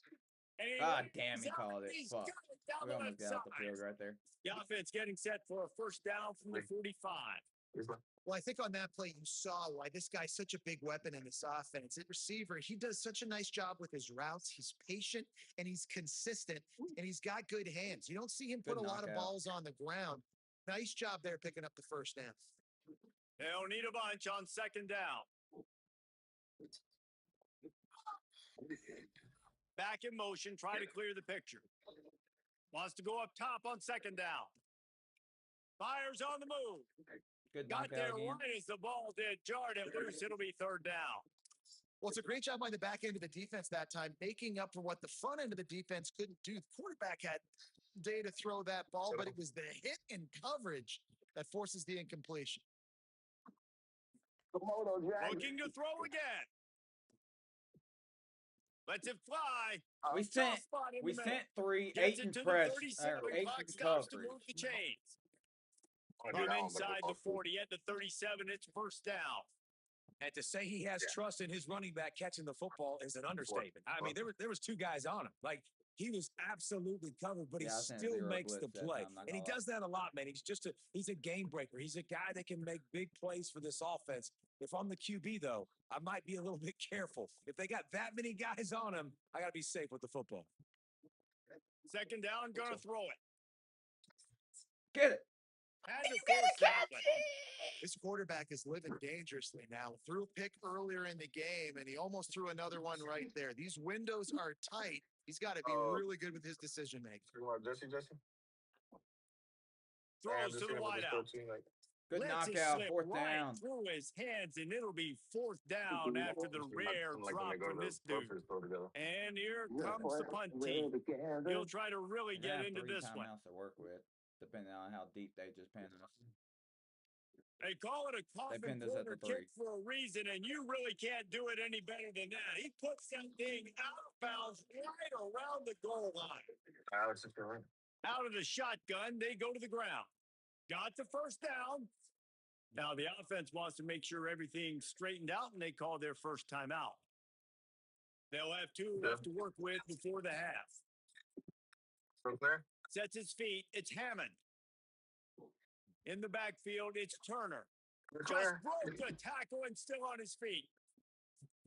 And God damn, he he's called it. he's Fuck. got it down We the almost left got off the side. field right there. The offense getting set for a 1st down from the 45. Well, I think on that play, you saw why this guy's such a big weapon in this offense. At receiver, he does such a nice job with his routes. He's patient and he's consistent and he's got good hands. You don't see him put Good a lot of knockout. balls on the ground. Nice job there picking up the 1st down. They'll need a bunch on 2nd down. Back in motion, try to clear the picture. Wants to go up top on 2nd down. Fires on the move. Good Got there knockout again. right as the ball did. Jarred it loose. It'll be 3rd down. Well, it's a great job by the back end of the defense that time, making up for what the front end of the defense couldn't do. The quarterback had day to throw that ball, but it was the hit and coverage that forces the incompletion. Looking to throw again. Lets it fly. We Tough sent spot in we the middle. sent 3, Gets 8 it in to the press, 37. or 8 Clock in stops to coverage. move the chains. I From do that one, but inside it's the all 40 at the 37, it's 1st down. And to say he has trust in his running back catching the football is an understatement. I mean, there was 2 guys on him. Like, he was absolutely covered, but Yeah, I he sent still 0 makes the blitz that play. time, not And he gonna lie. does that a lot, man. He's a game breaker. He's a guy that can make big plays for this offense. If I'm the QB, though, I might be a little bit careful. If they got that many guys on him, I got to be safe with the football. 2nd down, gonna throw it. Get it. Had to force that one. This quarterback is living dangerously now. Threw a pick earlier in the game, and he almost threw another one right there. These windows are tight. He's got to be really good with his decision making. You want Jesse? Throws to the wideout. Good Lets it knockout. slip 4th right down. through his hands, and it'll be 4th down after the rare drop from this dude. And here comes the punt team. He'll try to really We're get gonna have into 3 this one. timeouts to work with, depending on how deep they just pinned us. They call it a coffin pinned us at corner the kick 3. for a reason, and you really can't do it any better than that. He puts that thing out of bounds right around the goal line. Out of the shotgun, they go to the ground. Got the first down. Now the offense wants to make sure everything's straightened out, and they call their first timeout. They'll have 2 left to work with before the half. Sets his feet. It's Hammond. In the backfield, it's Turner. Just broke the tackle and still on his feet.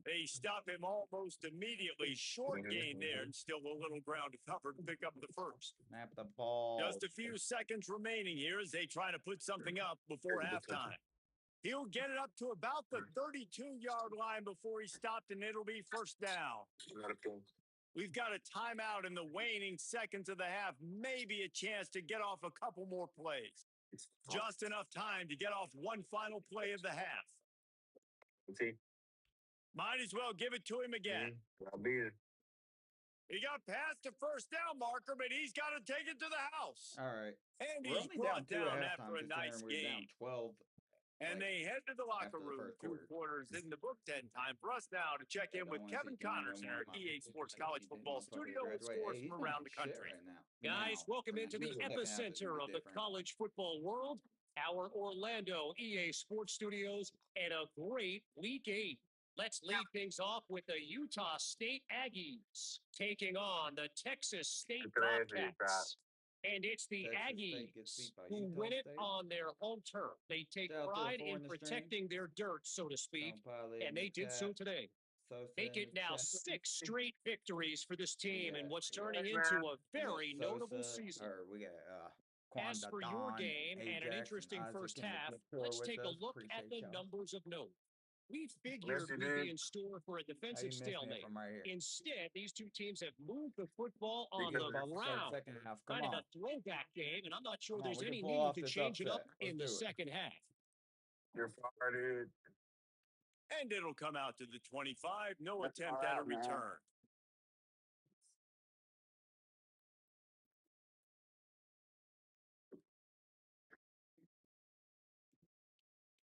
They stop him almost immediately. Short gain there, and still a little ground to cover to pick up the first. Snap the ball. Just a few seconds remaining here as they try to put something up before halftime. He'll get it up to about the 32-yard line before he stopped, and it'll be first down. We've got a timeout in the waning seconds of the half, maybe a chance to get off a couple more plays. Just enough time to get off one final play of the half. Might as well give it to him again. He got past the first down marker, but he's got to take it to the house. All right. And We're he's only brought down 2 down at after a halftime, nice considering we're down game. 12. And they head to the locker after the room. first 2 quarter. quarters in the book. 10 time for us now to check in with Kevin Connors in our EA Sports College Football studio with scores from around the country. Guys, welcome into the epicenter of the college football world, our Orlando EA Sports Studios, and a great Week 8. Let's lead things off with the Utah State Aggies taking on the Texas State Bobcats. And it's the Aggies who win it on their home turf. They take pride in protecting their dirt, so to speak, and they did so today. Make it now 6 straight victories for this team in what's turning into a very notable season. As for your game and an interesting first half, let's take a look at the numbers of note. We figured we'd be in store for a defensive stalemate. Instead, these 2 teams have moved the football on the ground. Kind of a throwback game, and I'm not sure there's any need to change it up in the second half. You're fired. And it'll come out to the 25. No attempt at a return.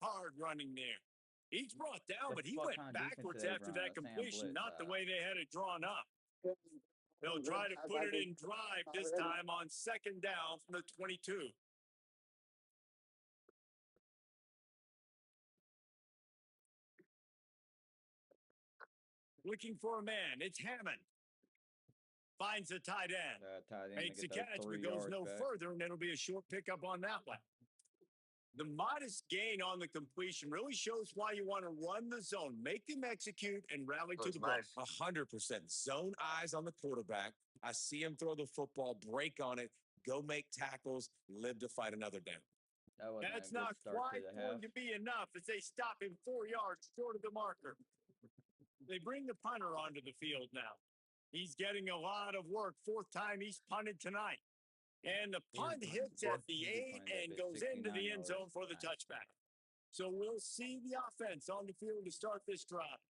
Hard running there. He's brought down, but he went backwards after that completion, not the way they had it drawn up. They'll try to put it in drive this time on second down from the 22. Looking for a man. It's Hammond. Finds a tight end. Makes a catch, but goes no further, and it'll be a short pickup on that one. The modest gain on the completion really shows why you want to run the zone. Make them execute and rally to the ball. 100%. Zone eyes on the quarterback. I see him throw the football, break on it, go make tackles, live to fight another down. That's not quite going to be enough as they stop him 4 yards short of the marker. They bring the punter onto the field now. He's getting a lot of work. 4th time he's punted tonight. And the punt hits at the 8 and goes into the end zone for the touchback. So we'll see the offense on the field to start this drive.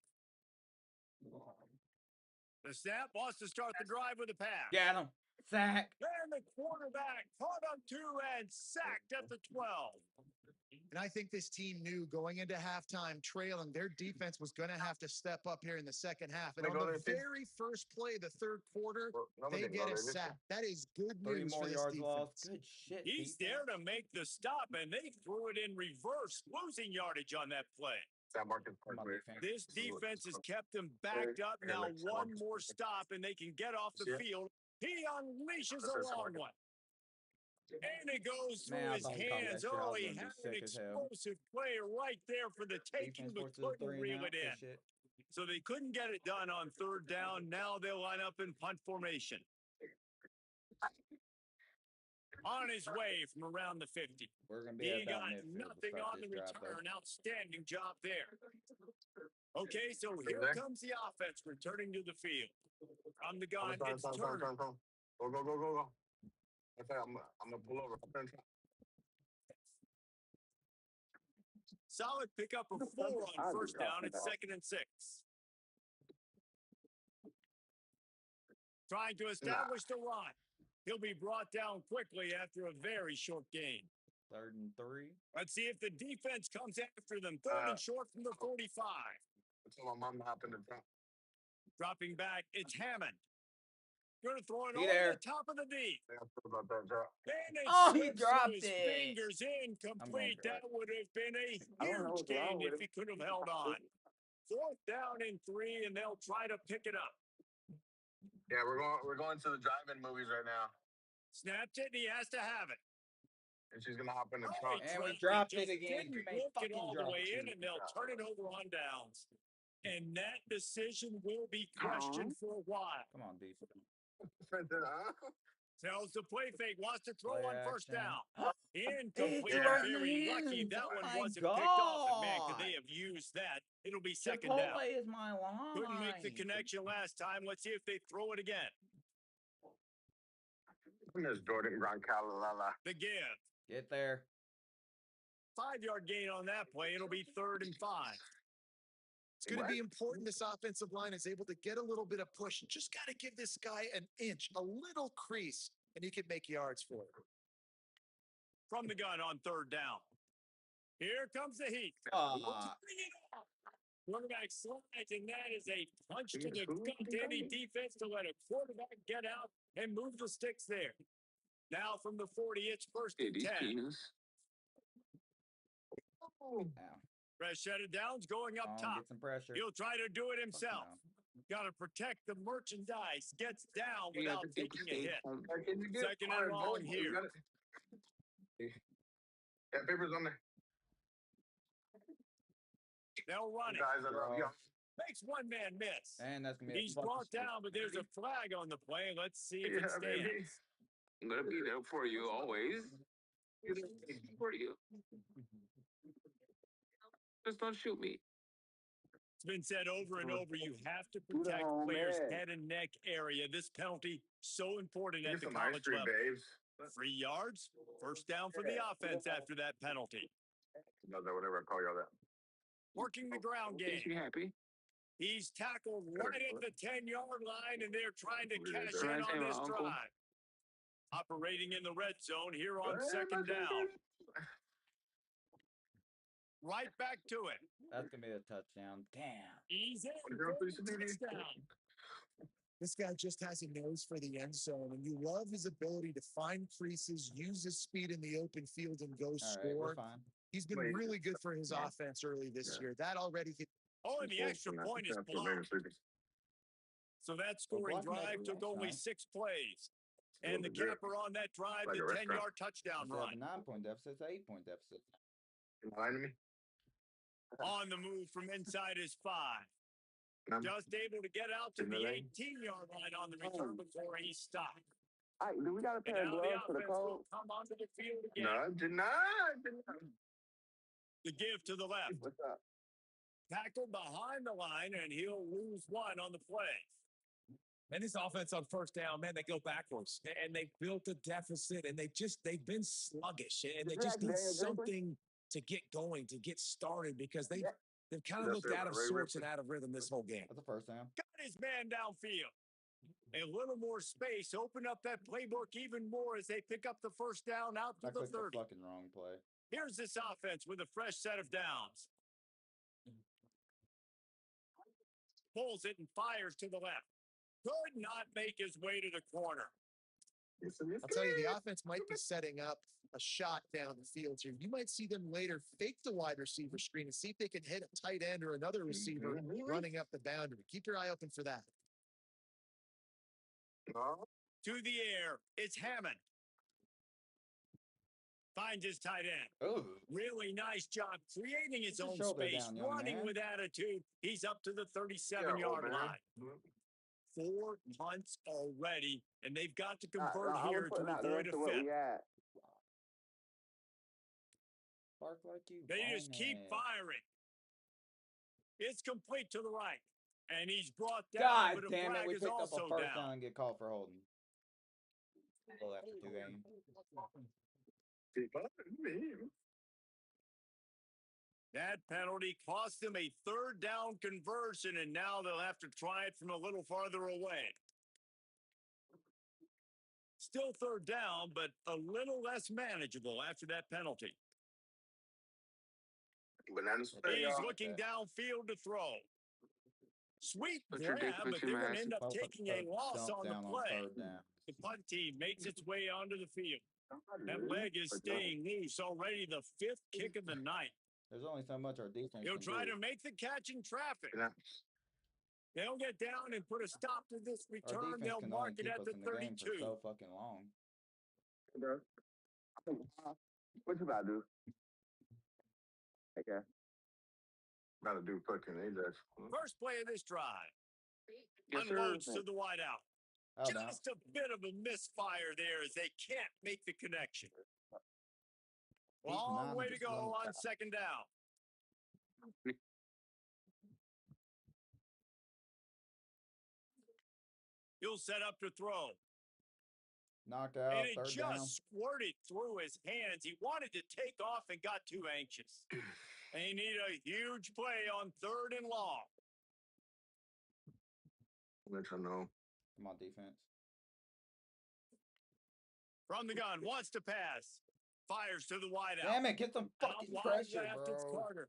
The snap wants to start the drive with a pass. Got him. Sack. And the quarterback caught on 2 and sacked at the 12. And I think this team knew going into halftime trailing, their defense was going to have to step up here in the second half. And on the very first play of the 3rd quarter, they get a sack. That is good news for this defense. Good shit. He's there to make the stop, and they threw it in reverse, losing yardage on that play. This defense has kept them backed up. Now 1 more stop, and they can get off the field. He unleashes a long one. And it goes through his hands. Oh, he had an explosive play right there for the taking, but couldn't reel it in. So they couldn't get it done on 3rd down. Now they'll line up in punt formation. On his way from around the 50. He got nothing on the return. Outstanding job there. Okay, so here comes the offense returning to the field. From the gun, it's Turner. Go. Okay, I'm gonna pull over. Solid pickup of 4 on 1st down. It's 2nd and 6. Trying to establish the run. He'll be brought down quickly after a very short gain. 3rd and 3. Let's see if the defense comes after them. 3rd and short from the 45. That's my mom hopping in front. Dropping back, it's Hammond. Going to throw it Be over there. the top of the D. About that drop. And it Oh, he slips dropped through his it. fingers incomplete. That would have been a I don't know huge what's wrong gain with if him. he could have held on. 4th down and 3, and they'll try to pick it up. Yeah, we're going to the drive-in movies right now. Snapped it, and he has to have it. And she's gonna hop in the trunk. And we dropped it again. Didn't May look it fucking all the drop way it. in, and they'll turn it over on downs. And that decision will be questioned for a while. Come on, D. Tells the play fake, wants to throw Play on first action. down. Incomplete. It's right in the Very lucky hands. that Oh one my wasn't picked up. And man, could God. they have used that? It'll be 2nd Chipotle down. is my line. Couldn't make the connection last time. Let's see if they throw it again. Miss Jordan Gronkowski. The give. Get there. 5-yard gain on that play. It'll be 3rd and 5. It's going to be important this offensive line is able to get a little bit of push. Just got to give this guy an inch, a little crease, and he can make yards for it. From the gun on 3rd down. Here comes the heat. Quarterback slides, and that is a punch to the gut to any defense to let a quarterback get out and move the sticks there. Now from the 40, it's 1st and 10. Fresh set of downs going up top. Get some pressure. He'll try to do it himself. Got to protect the merchandise. Gets down without taking a hit. 2nd and long here. Yeah, papers on there. They'll run it. Guys, I love you. Makes one man miss. And that's gonna be He's brought down, but there's a flag on the play. Let's see if it stands. Baby. I'm gonna be there for you always. For you. Just don't shoot me. It's been said over and over, you have to protect players' head and neck area. This penalty, so important at the college level. 3 yards, 1st down for the offense after that penalty. No, that whatever I call y'all that. Working the ground game. You happy? He's tackled right at the 10-yard line, and they're trying to cash in on this drive. Operating in the red zone here on 2nd down. Right back to it. That's going to be a touchdown. Damn. He's in for the touchdown. This guy just has a nose for the end zone, and you love his ability to find creases, use his speed in the open field, and go score. He's been really good for his offense early this year. That already hit. Oh, and the extra point is blocked. So that scoring drive took only 6 plays. And the capper on that drive, the 10-yard touchdown run. 9-point deficit, 8-point deficit. On the move from inside his 5. Just able to get out to the 18-yard line on the return before he stopped. All right, do we got a pair of gloves for the cold? Come onto the field again. No, did not. The give to the left. What's up? Tackled behind the line, and he'll lose 1 on the play. And this offense on 1st down, man, they go backwards. And they built a deficit, and they've been sluggish. And they just need something to get going, to get started, because they've kind of looked out of sorts and out of rhythm this whole game. That's the 1st down. Got his man downfield. A little more space. Open up that playbook even more as they pick up the 1st down out to the 30. Fucking wrong play. Here's this offense with a fresh set of downs. Pulls it and fires to the left. Could not make his way to the corner. I'll tell you, the offense might be setting up a shot down the field here. You might see them later fake the wide receiver screen and see if they can hit a tight end or another receiver running up the boundary. Keep your eye open for that. To the air, it's Hammond. Finds his tight end. Oh. Really nice job creating his own space, running with attitude. He's up to the 37-yard line. 4 punts already, and they've got to convert here to avoid a 5th. They just keep firing. It's complete to the right, and he's brought down. God but damn it, we picked up a 1st down. down and get called for holding. Well, after 2 games. That penalty cost them a 3rd down conversion, and now they'll have to try it from a little farther away. Still 3rd down, but a little less manageable after that penalty. He's looking downfield to throw. Sweet What's your dick grab, but between they're my going to ass? end up taking a loss Dump on the down on play. third down. The punt team makes its way onto the field. That leg is staying loose. Already the 5th kick of the night. There's only so much our defense He'll can try do. to make the catch in traffic. Yeah. They'll get down and put a stop to this Our return. defense They'll can mark only it keep at us the in the game 32. for so fucking long. Bro. What you about to do? Okay. About to do fucking Ajax. First play of this drive. Yes, sir. Unloads to the wideout. Oh, no. Just a bit of a misfire there as they can't make the connection. Long way to go on second down. He'll set up to throw. Knockout, And it third just down. squirted through his hands. He wanted to take off and got too anxious. They need a huge play on third and long. Let you know. Come on, defense. From the gun, wants to pass. Fires to the wideout. Damn it, get some fucking Out wide pressure, left, it's bro. Carter.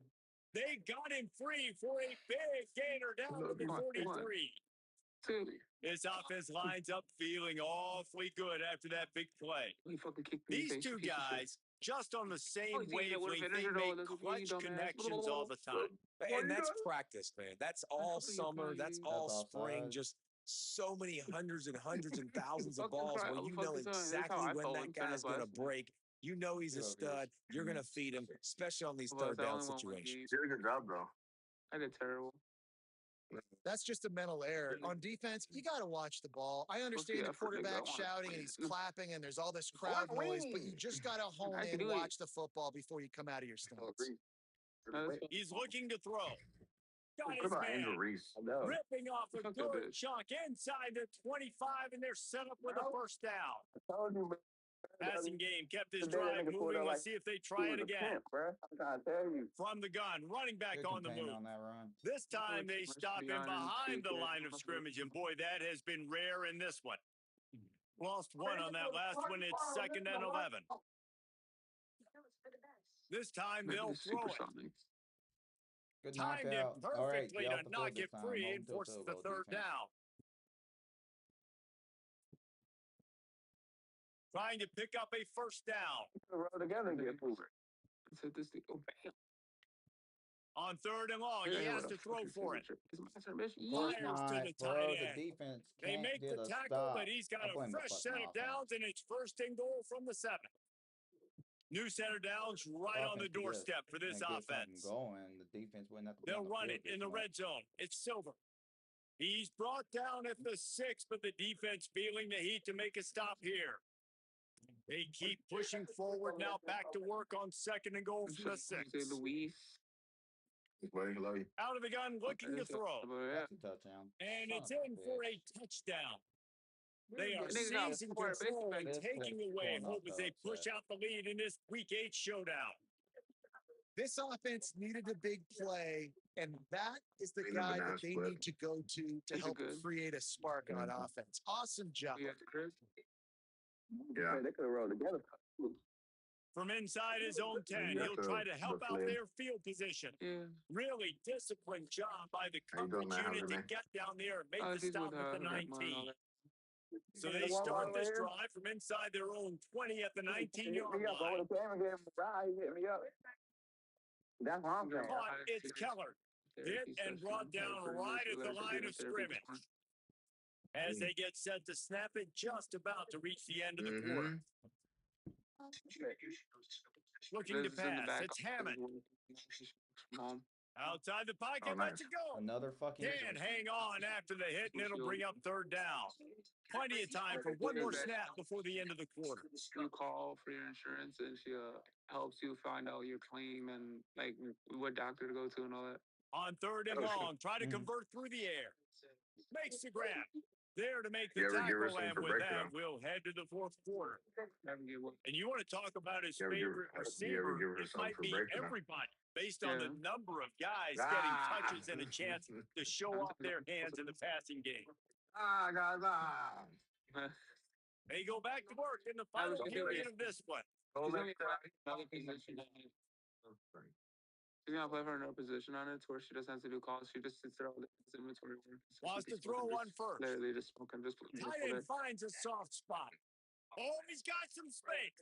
They got him free for a big gainer down to the 43. This offense lines up feeling awfully good after that big play. These two guys, just on the same wavelength, they make clutch connections all the time. And that's practice, man. That's all summer. That's all spring. offside. Just so many hundreds and hundreds and thousands of balls where you know exactly when that guy's going to break. You know he's a stud. You're going to feed him, especially on these third down situations. You did a good job, though. I did terrible. That's just a mental error. On defense, you got to watch the ball. I understand the quarterback shouting and he's clapping and there's all this crowd noise, but you just got to hone in, watch the football before you come out of your stance. He's looking to throw. Got What his about Andrew man. Reese? Ripping off a good chunk inside the 25, and they're set up with a first down. I told you, man. Passing game kept this drive moving. Let's see if they try it again. I'm trying to tell you. From the gun, running back Good on the contain move. on that run. This time they stop him behind the line of scrimmage, and boy, that has been rare in this one. Lost one on that last one. It's 2nd and 11. This time they'll throw it. Good Timed it knockout. All right, perfectly get to off the not field get this time. free Hold and until forces field the goal third defense. down. Trying to pick up a first down. Roll together and get food. On third and long, he has to throw for it. Of course Fires to not, the bro. tight The end. defense They can't make get the a tackle, stop. but he's got I a blame the fresh fucking set of offense. downs, and it's 1st and goal from the 7. New center downs right on the Offense could doorstep for this get something offense. going. The defense wouldn't have to be They'll on the run field it in the this much. red zone. It's Silver. He's brought down at the 6, but the defense feeling the heat to make a stop here. They keep pushing forward now, back to work on 2nd and goal from the 6. Out of the gun, looking to throw. That's a touchdown. And Son it's of a in for bitch. a touchdown. They are Nigga got seizing four control and This taking is away pulling hope up as they the push upset. out the lead in this Week 8 showdown. This offense needed a big play, and that is the guy that they need to go to help create a spark on offense. Awesome job. Yeah. They could have rolled together. From inside his own 10, he'll try to help out their field position. Really disciplined job by the coverage unit to get down there and make the stop at the 19. So they start this drive from inside their own 20 at the 19-yard line. Hit me up. That's what I'm saying. Caught, it's Keller. Hit and brought down right at the line of scrimmage. As they get set to snap it, just about to reach the end of the quarter. Looking to pass, it's Hammond. Outside the pocket, lets it go. Another fucking. Can't hang on after the hit, and it'll bring up third down. Plenty of time for one more snap before the end of the quarter. You call for your insurance, and she helps you find out your claim and like what doctor to go to and all that. On third and long, try to convert through the air. Makes the grab. There to make the tackle, and with that, we'll head to the 4th quarter. And you want to talk about his favorite receiver, it might be everybody, based on the number of guys getting touches and a chance to show off their hands in the passing game. They go back to work in the final period of this one. She's gonna play for another position on it, to where she doesn't have to do calls. She just sits there all day as inventory work. So Wants to throw one first. Literally just smoking, just Tight end finds a soft spot. Oh, he's got some space.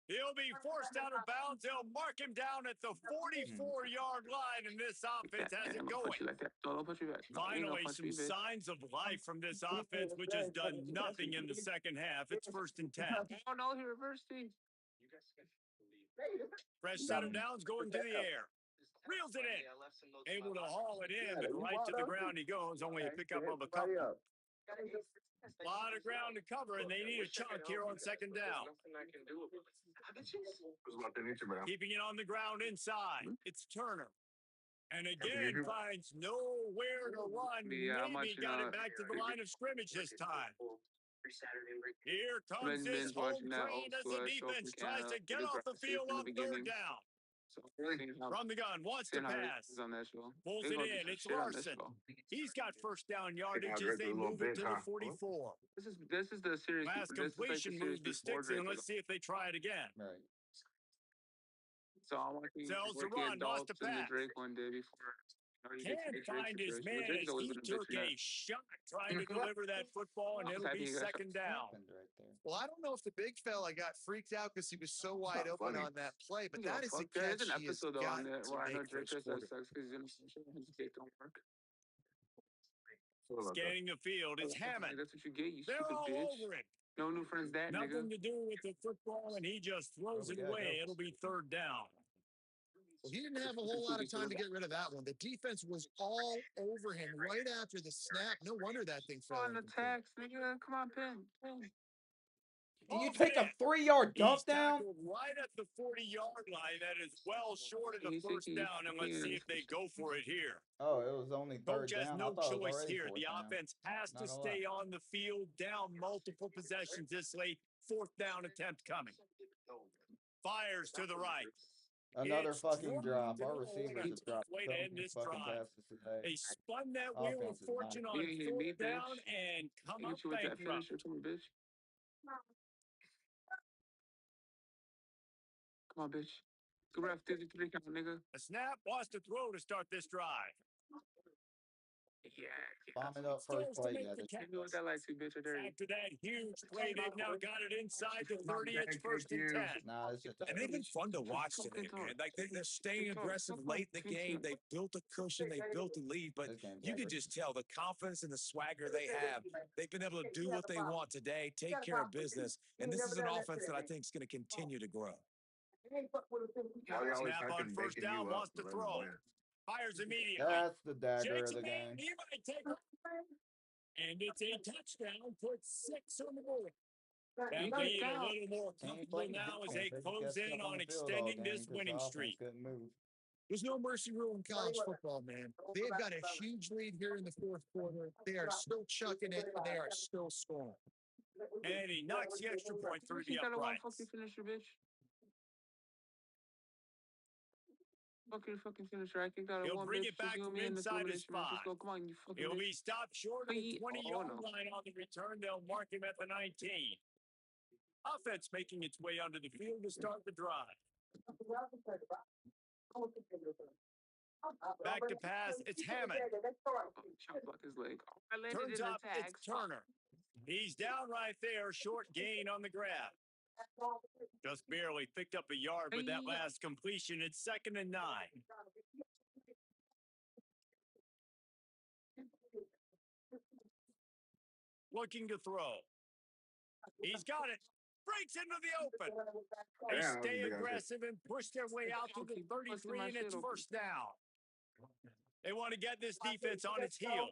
He'll be forced out of bounds. They'll mark him down at the 44-yard line, and this offense has it going. Like that. No, don't put you back. No, Finally, some signs of life from this offense, which has done nothing in the second half. It's 1st and 10. Oh, no, he reversed it. Fresh set of downs going to the air. Reels it in. Able to haul it in, but right to the ground he goes, only a pickup of a couple. A lot of ground to cover, and they need a chunk here on 2nd down. Keeping it on the ground inside. It's Turner. And again, finds nowhere to run. Maybe got it back to the line of scrimmage this time. Here comes this home train as the defense tries to get off the field on 3rd down. From the gun, wants to pass. Pulls it in. It's Larson. He's got 1st down yardage as they move it to the 44. This is the series. Last completion move the sticks in. Let's see if they try it again. Right. So I want to Sells the run, wants to pass. the Drake one day before. Can't find his man as he took a shot trying to deliver that football, and it'll be 2nd down. Well, I don't know if the big fella got freaked out because he was so wide open on that play, but that is a catch he has got to make for his quarterback. Scanning the field, it's Hammond. That's what you get, you They're stupid all bitch. over him. No new friends, that Nothing nigga. to do with the football, and he just throws it away. It'll be 3rd down. Well, he didn't have a whole lot of time to get rid of that one. The defense was all over him right after the snap. No wonder that thing fell. On the tax, nigga. Come on, Pin. Do you take a 3-yard dump down? Right at the 40-yard line. That is well short of the 1st down, and let's see if they go for it here. Oh, it was only 3rd Coach has down. no I thought it was choice already here. 4th The down. offense has to stay on the field, down multiple possessions this late. 4th down attempt coming. Fires to the right. Another It's fucking drop. Our a receivers have dropped way so to end many this fucking drive. passes today. They spun that wheel of fortune on 4th down and come up bankrupt. Come on, bitch. Good ref, 53 count, nigga. A snap wants to throw to start this drive. Yeah. Bomb it up first play. Yeah, That like two bitch. After that huge play, they've now got it inside the 30. It's 1st and 10. Nah, it's just And they've been fun to watch today, man. Like they're staying aggressive late in the game. They built a cushion. They built a lead, but you can just tell the confidence and the swagger they have. They've been able to do what they want today, take care of business, and this is an offense that I think is going to continue to grow. Snap on 1st down, wants to throw. Fires immediately. That's the dagger of the game. He might take it. And it's a touchdown. Put 6 on the board. That lead a little more comfortable now as they close in on extending this winning streak. There's no mercy rule in college football, man. They've got a huge lead here in the 4th quarter. They are still chucking it, and they are still scoring. And he knocks the extra point through the uprights. Fucking finisher. I think that He'll bring it back from inside his 5. Come on, you fucking He'll be stopped short of the 20-yard line on the return. They'll mark him at the 19. Offense making its way onto the field to start the drive. Back to pass, it's Hammond. His leg. Turns up, it's Turner. He's down right there, short gain on the grab. Just barely picked up a yard with that last completion. It's 2nd and 9. Looking to throw. He's got it. Breaks into the open. They stay aggressive and push their way out to the 33, and it's 1st down. They want to get this defense on its heels.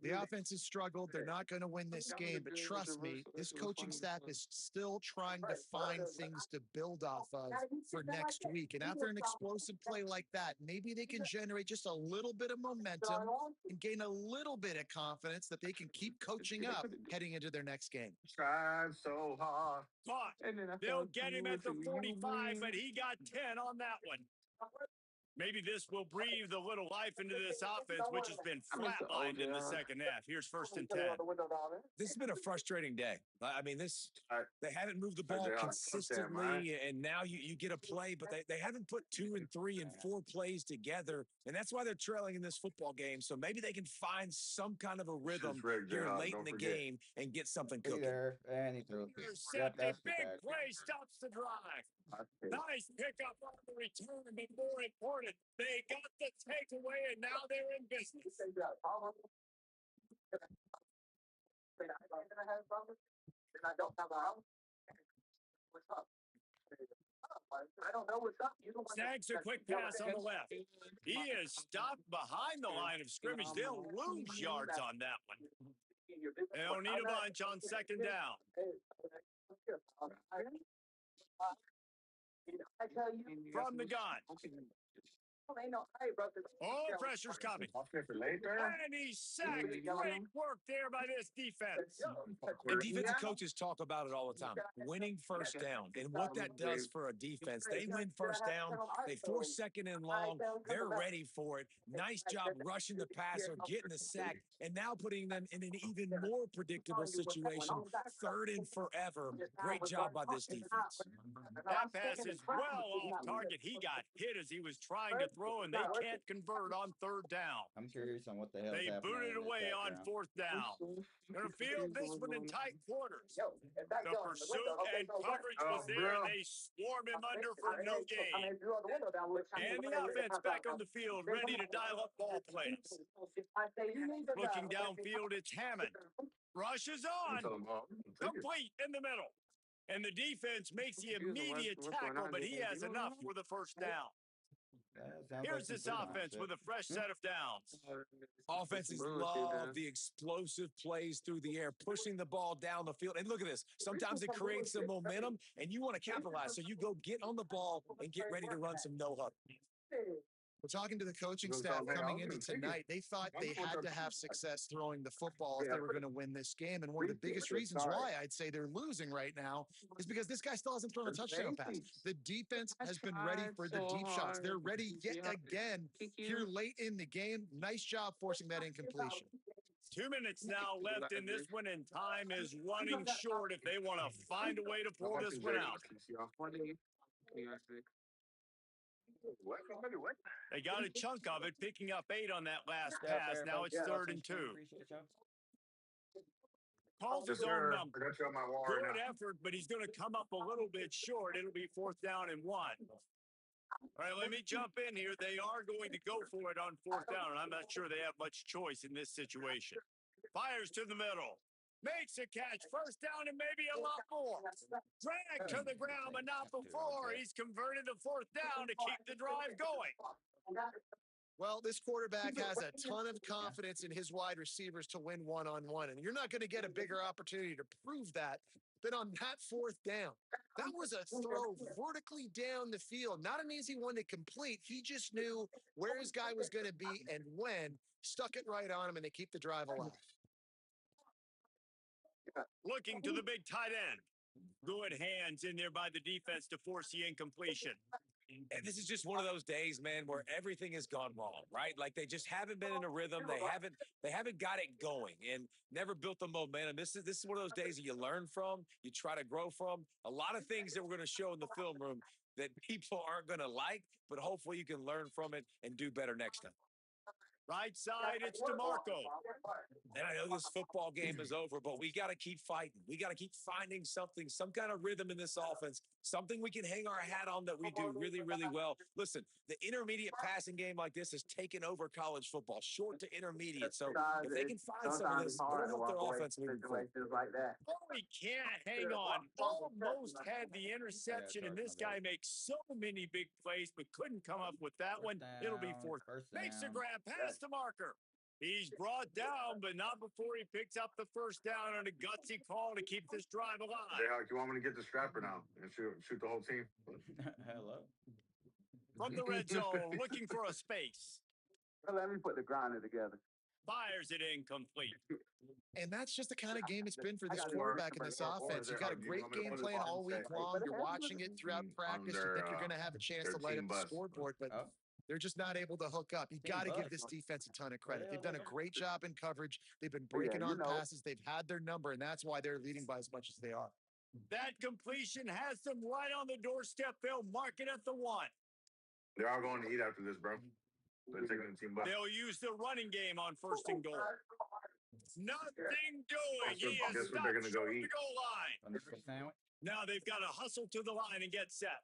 The offense has struggled. They're not going to win this game, but trust me, this coaching staff is still trying to find things to build off of for next week. And after an explosive play like that, maybe they can generate just a little bit of momentum and gain a little bit of confidence that they can keep coaching up heading into their next game. Tried so hard. But they'll get him at the 45, but he got 10 on that one. Maybe this will breathe a little life into this offense, which has been flatlined in the second half. Here's 1st and 10. This has been a frustrating day. I mean, they haven't moved the ball consistently, and now you get a play, but they haven't put 2 and 3 and 4 plays together, and that's why they're trailing in this football game. So maybe they can find some kind of a rhythm here late in the game and get something cooking. And he threw it. Yep, that's big play stops the drive. Nice pickup on the return, but more important, they got the takeaway, and now they're in business. Snags a quick pass on the left. He is stopped behind the line of scrimmage. They'll lose yards on that one. They'll need a bunch on 2nd down. From the gun. Oh, pressure's coming. And he's sacked. Great work there by this defense. And defensive coaches talk about it all the time. Winning 1st down. And what that does for a defense, they win 1st down. They force 2nd and long. They're ready for it. Nice job rushing the passer, getting the sack, and now putting them in an even more predictable situation. 3rd and forever. Great job by this defense. That pass is well off target. He got hit as he was trying to throw, and they can't convert on 3rd down. I'm curious on what the hell. They booted away on 4th down. Gonna field this one in tight quarters. The pursuit and coverage was there, and they swarm him under for no gain. And the offense back on the field, ready to dial up ball plays. Looking downfield, it's Hammond. Rushes on. Complete in the middle. And the defense makes the immediate tackle, but he has enough for the 1st down. Here's this offense with a fresh set of downs. Offenses love the explosive plays through the air, pushing the ball down the field. And look at this. Sometimes it creates some momentum, and you want to capitalize. So you go get on the ball and get ready to run some no-huddle. We're talking to the coaching staff coming into tonight. They thought they had to have success throwing the football if they were going to win this game. And one of the biggest reasons why I'd say they're losing right now is because this guy still hasn't thrown a touchdown pass. The defense has been ready for the deep shots. They're ready yet again here late in the game. Nice job forcing that incompletion. 2 minutes now left in this one, and time is running short if they want to find a way to pull this one out. They got a chunk of it, picking up 8 on that last pass. Now it's 3rd and 2. Calls his own number. Good effort, but he's going to come up a little bit short. It'll be 4th down and 1. All right, let me jump in here. They are going to go for it on 4th down, and I'm not sure they have much choice in this situation. Fires to the middle. Makes a catch. 1st down and maybe a lot more. Drag to the ground, but not before. He's converted the 4th down to keep the drive going. Well, this quarterback has a ton of confidence in his wide receivers to win one-on-one, and you're not going to get a bigger opportunity to prove that than on that 4th down. That was a throw vertically down the field. Not an easy one to complete. He just knew where his guy was going to be and when. Stuck it right on him, and they keep the drive alive. Looking to the big tight end. Good hands in there by the defense to force the incompletion. And this is just one of those days, man, where everything has gone wrong, right? Like they just haven't been in a rhythm. They haven't got it going and never built the momentum. This is one of those days that you learn from, you try to grow from. A lot of things that we're going to show in the film room that people aren't going to like, but hopefully you can learn from it and do better next time. Right side, it's DeMarco. And I know this football game is over, but we got to keep fighting. We got to keep finding something, some kind of rhythm in this offense, something we can hang our hat on that we do really, really well. Listen, the intermediate passing game like this has taken over college football, short to intermediate. So if they can find some of this, it'll help their offense moving forward. Oh, he can't hang on. Almost had the interception, and this guy makes so many big plays, but couldn't come up with that one. It'll be 4th. Makes a grab, pass to Marker. He's brought down, but not before he picks up the 1st down on a gutsy call to keep this drive alive. Jayhawk, you want me to get the strapper now and shoot the whole team? Hello. From the red zone, looking for a space. Well, let me put the grinder together. Fires it incomplete. And that's just the kind of game it's been for this quarterback in this offense. You've got a great game plan all week long. You're watching it throughout practice. You think you're going to have a chance to light up the scoreboard, but They're just not able to hook up. You got to give this defense a ton of credit. They've done a great job in coverage. They've been breaking on passes. They've had their number, and that's why they're leading by as much as they are. That completion has them right on the doorstep. They'll mark it at the 1. They're all going to eat after this, bro. They're taking the team bus. They'll use the running game on 1st and goal. Nothing doing. He is Guess what they're going to go eat? the goal line. Now they've got to hustle to the line and get set.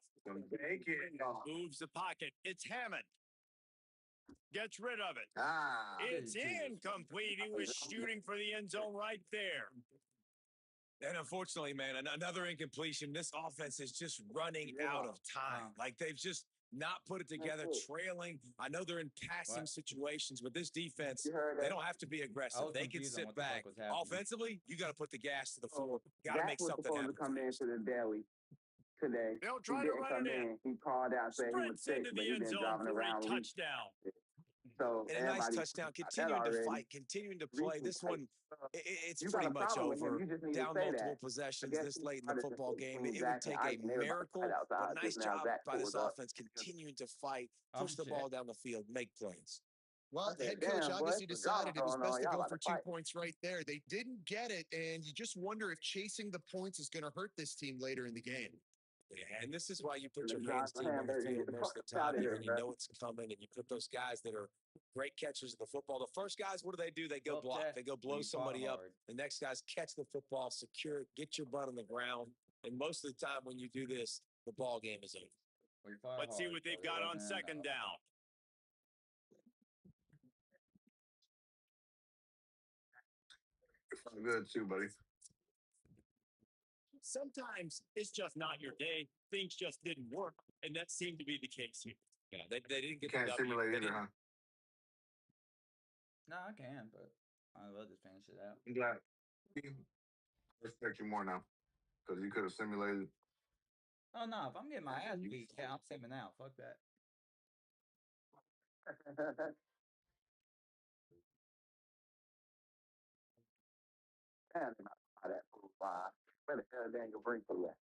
Moves the pocket. It's Hammond. Gets rid of it. It's incomplete. He was shooting for the end zone right there. And unfortunately, man, another incompletion. This offense is just running out of time. Like they've just not put it together, trailing. I know they're in passing situations, but this defense, they don't have to be aggressive. They can sit back. Offensively, you got to put the gas to the floor. Got to make something happen. Come into the deli today. They'll try to run it in. He called out, said he was sick, into but the he's end been zone driving for a around. touchdown. So And a nice touchdown, continuing to fight, continuing to play. This one, it's pretty much over. Down multiple possessions this late in the football game. It would take a miracle, but a nice job by this offense continuing to fight, push the ball down the field, make plays. Well, the head coach obviously decided it was best to go for 2 points right there. They didn't get it, and you just wonder if chasing the points is going to hurt this team later in the game. Yeah, and this is why you put your hands team on the field most of the time, and you know it's coming, and you put those guys that are great catchers of the football. The first guys, what do? They go block. They go blow somebody up. The next guys catch the football, secure it, get your butt on the ground. And most of the time when you do this, the ball game is over. Let's see what they've got on 2nd down. Good too, buddy. Sometimes it's just not your day. Things just didn't work, and that seemed to be the case here. Yeah, they didn't get Can't the simulate either, huh? No, I can, but I'd love to finish it out. I'm glad. I respect you more now because you could have simulated. Oh no, if I'm getting my ass beat, yeah, I'm simming out. Fuck that. That fool five. Where the hell Daniel Brinkley at?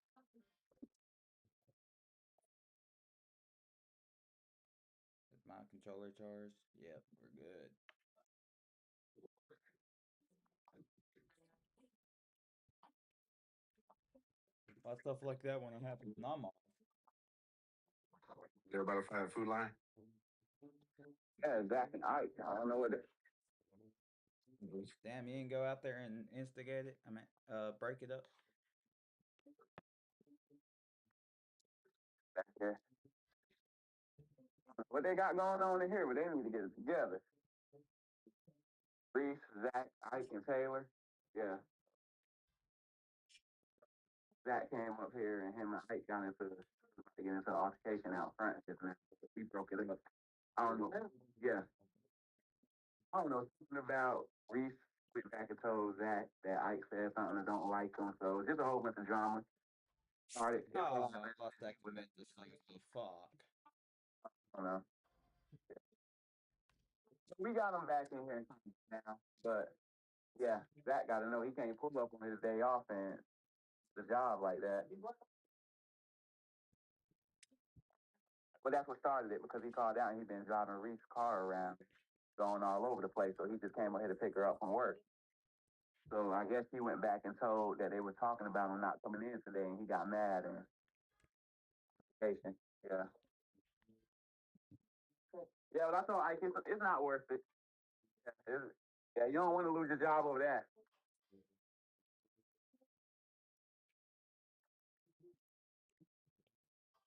Is my controller charged? Yep, we're good. A lot of stuff like that when it happens when I'm off. They're about to find a food line. Yeah, Zach and Ike. I don't know what it. Damn, you didn't go out there and instigate it? I mean, break it up. Back there. What they got going on in here, but they need to get it together. Reese, Zach, Ike, and Taylor. Yeah. Zach came up here and him and Ike got into an altercation out front. We broke it up. I don't know. Yeah. I don't know. Something about Reese went back and told Zach that Ike said something that don't like him. So just a whole bunch of drama. Started. Oh, I lost that commit this thing. Fuck. I don't know. We got him back in here now, but yeah, Zach got to know he can't pull up on his day off and the job like that. But that's what started it because he called out and he'd been driving Reese's car around, going all over the place. So he just came over here to pick her up from work. So I guess he went back and told that they were talking about him not coming in today, and he got mad and yeah. Yeah, but I told Ike it's not worth it. Yeah, you don't want to lose your job over that.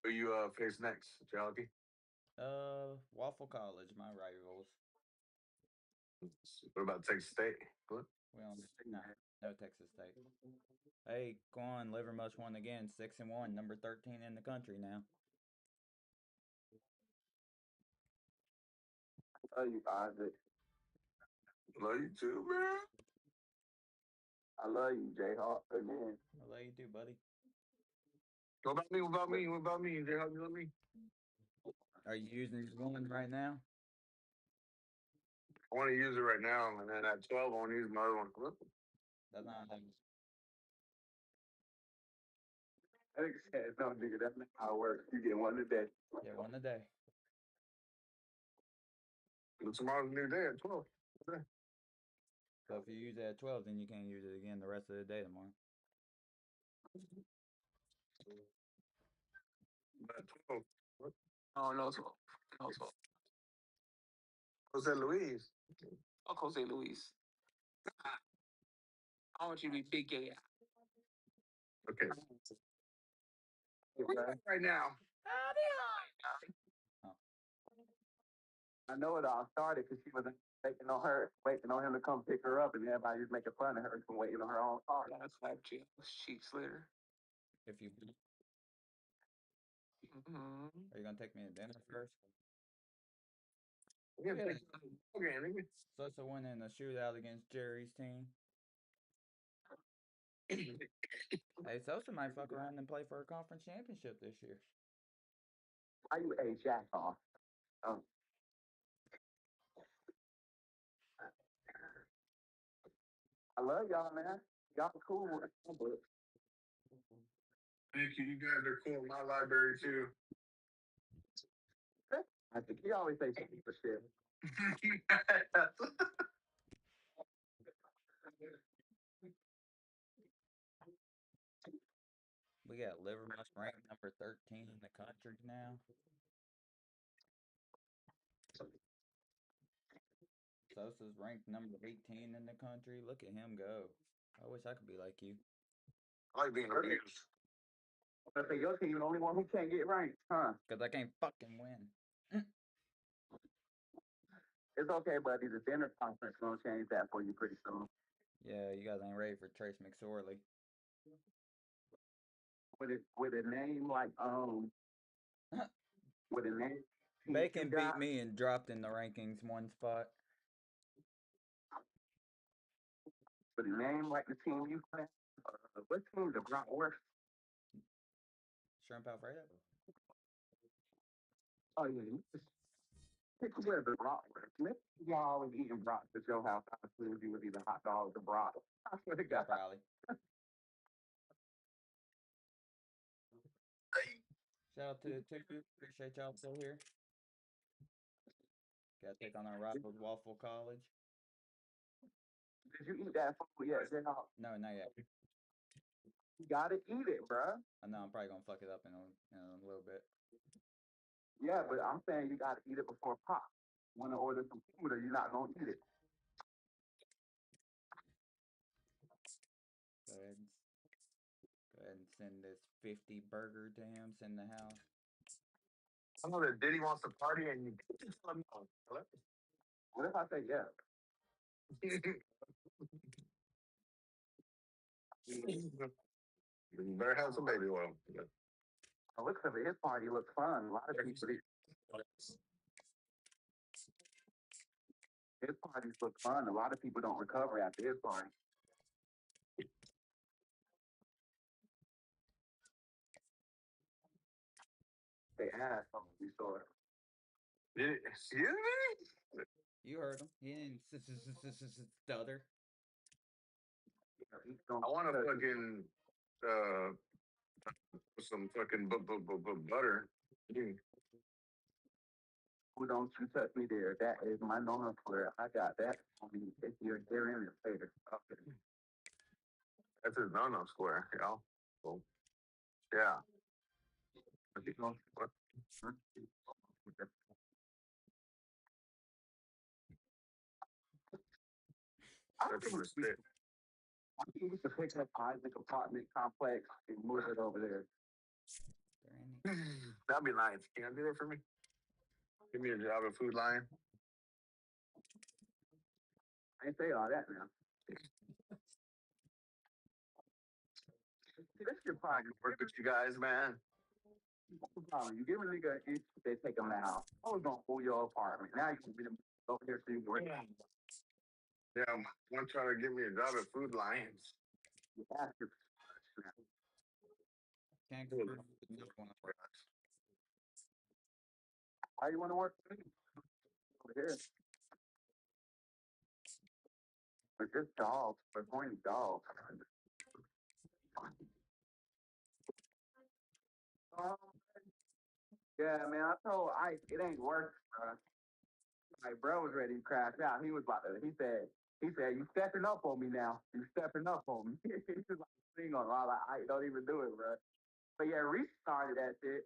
Who you face next, Jalki? Waffle College, my rivals. What about Texas State? What? We don't no Texas State. Hey, go on, Livermush won again, 6-1, number 13 in the country now. I love you, Isaac. Love you too, man. I love you, Jayhawk, again. I love you too, buddy. What about me? What about me? What about me? Jayhawk, you love me? Are you using this one right now? I want to use it right now, and then at 12, I want to use my other one. That's not how I think it's no, nigga. That's not how it works. You get one a day. Yeah, one a day. Tomorrow's a new day at 12. Okay. So if you use it at 12, then you can't use it again the rest of the day tomorrow. At 12. What? Oh, no, 12. No, 12. Jose Luis. Fuck Jose Luis. I want you to be big gay. Okay. Right now. I know it all started because she was waiting on him to come pick her up, and everybody was making fun of her from waiting on her own car. That's like cheeks later. If you Mm-hmm. are you gonna take me to dinner first? We're gonna take okay, nigga. Sosa won in a shootout against Jerry's team. Hey, Sosa might fuck around and play for a conference championship this year. Why you a jack off? I love y'all, man. Y'all cool. Thank you. You guys are cool in my library too. I think he always say for shit. We got Livermore ranked number 13 in the country now. Sosa's ranked number 18 in the country. Look at him go. I wish I could be like you. I like being abused. I think your team the only one who can't get ranked, huh? Because I can't fucking win. It's okay, buddy. The dinner conference gonna change that for you pretty soon. Yeah, you guys ain't ready for Trace McSorley. With a name like with a name. Bacon beat me and dropped in the rankings one spot. With a name like the team you play, what team the Bratwurst? Shrimp Alfredo. Oh yeah, pick where the Bratwurst. Y'all always eating brats at your house. I assume you would be the hot dog, the brat. I swear to God. Probably. Shout out to the ticket. Appreciate y'all still here. Got to take on our rivals, Waffle College. Did you eat that food yet, J-Hawk? No, not yet. You gotta eat it, bruh. I know I'm probably gonna fuck it up in a little bit. Yeah, but I'm saying you gotta eat it before pop. Want to order some food, or you're not gonna eat it. Go ahead and send this 50 burger to him. Send the house. I know that Diddy wants to party, and you tell him no. Hello? What if I say yes? You better have some baby oil. Oh, look, because his party looks fun. A lot of people. His parties look fun. A lot of people don't recover after his party. They asked something we saw it. Excuse me? You heard him. He didn't stutter. I want to fucking some fucking butter. Who don't you touch me there? That is my normal square. I got that. I mean, if you're hearing it later. Okay. That's his no square, y'all. Cool. Yeah. What? I think we should pick up Isaac apartment complex and move it over there. That'd be nice. Can you do that for me? Give me a job at Food Lion. I ain't say all that now. This your problem. Work with you guys, man. You give a nigga an inch, they take him out. I was gonna pull your apartment. Now you can be over here so you can work. Yeah, one trying to give me a job at Food Lions. Can't go over How you want to work over here? They're just dogs. They're horny dogs. Yeah, man. I told Ice it ain't worth, bro. Like, bro was ready to crash out. He was about to, he said, you stepping up on me now. You stepping up on me. He was like, sing on him. I was like, I don't even do it, bro. But yeah, Reese started that shit.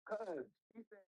Cause he said,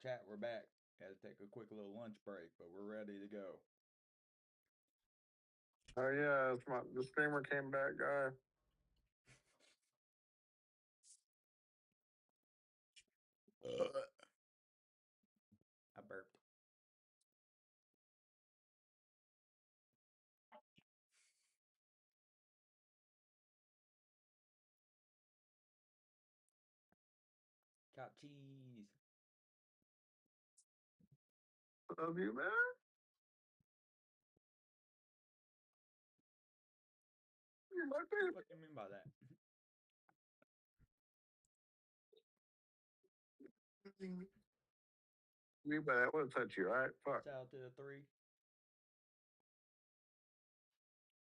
chat, we're back. Had to take a quick little lunch break, but we're ready to go. Oh yeah, the streamer came back, guy. I burped. Got cheese. Love you, man. What do you mean by that? You bet that would touch you, all right? Fuck. Shout out to the 3.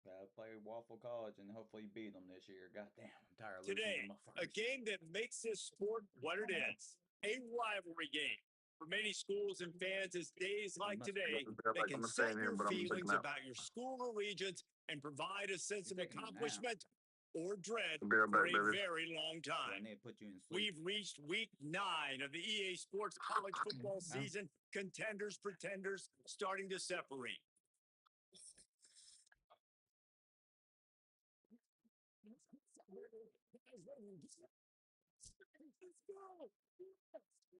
Gotta play Waffle College and hopefully beat them this year. Goddamn, I'm tired of losing Today, to a motherfuckers. game that makes this sport what it is, a rivalry game. For many schools and fans, it's days like today that can set your feelings about your school allegiance and provide a sense of accomplishment or dread for a very long time. We've reached week 9 of the EA Sports college football season. Contenders, pretenders, starting to separate. Let's go.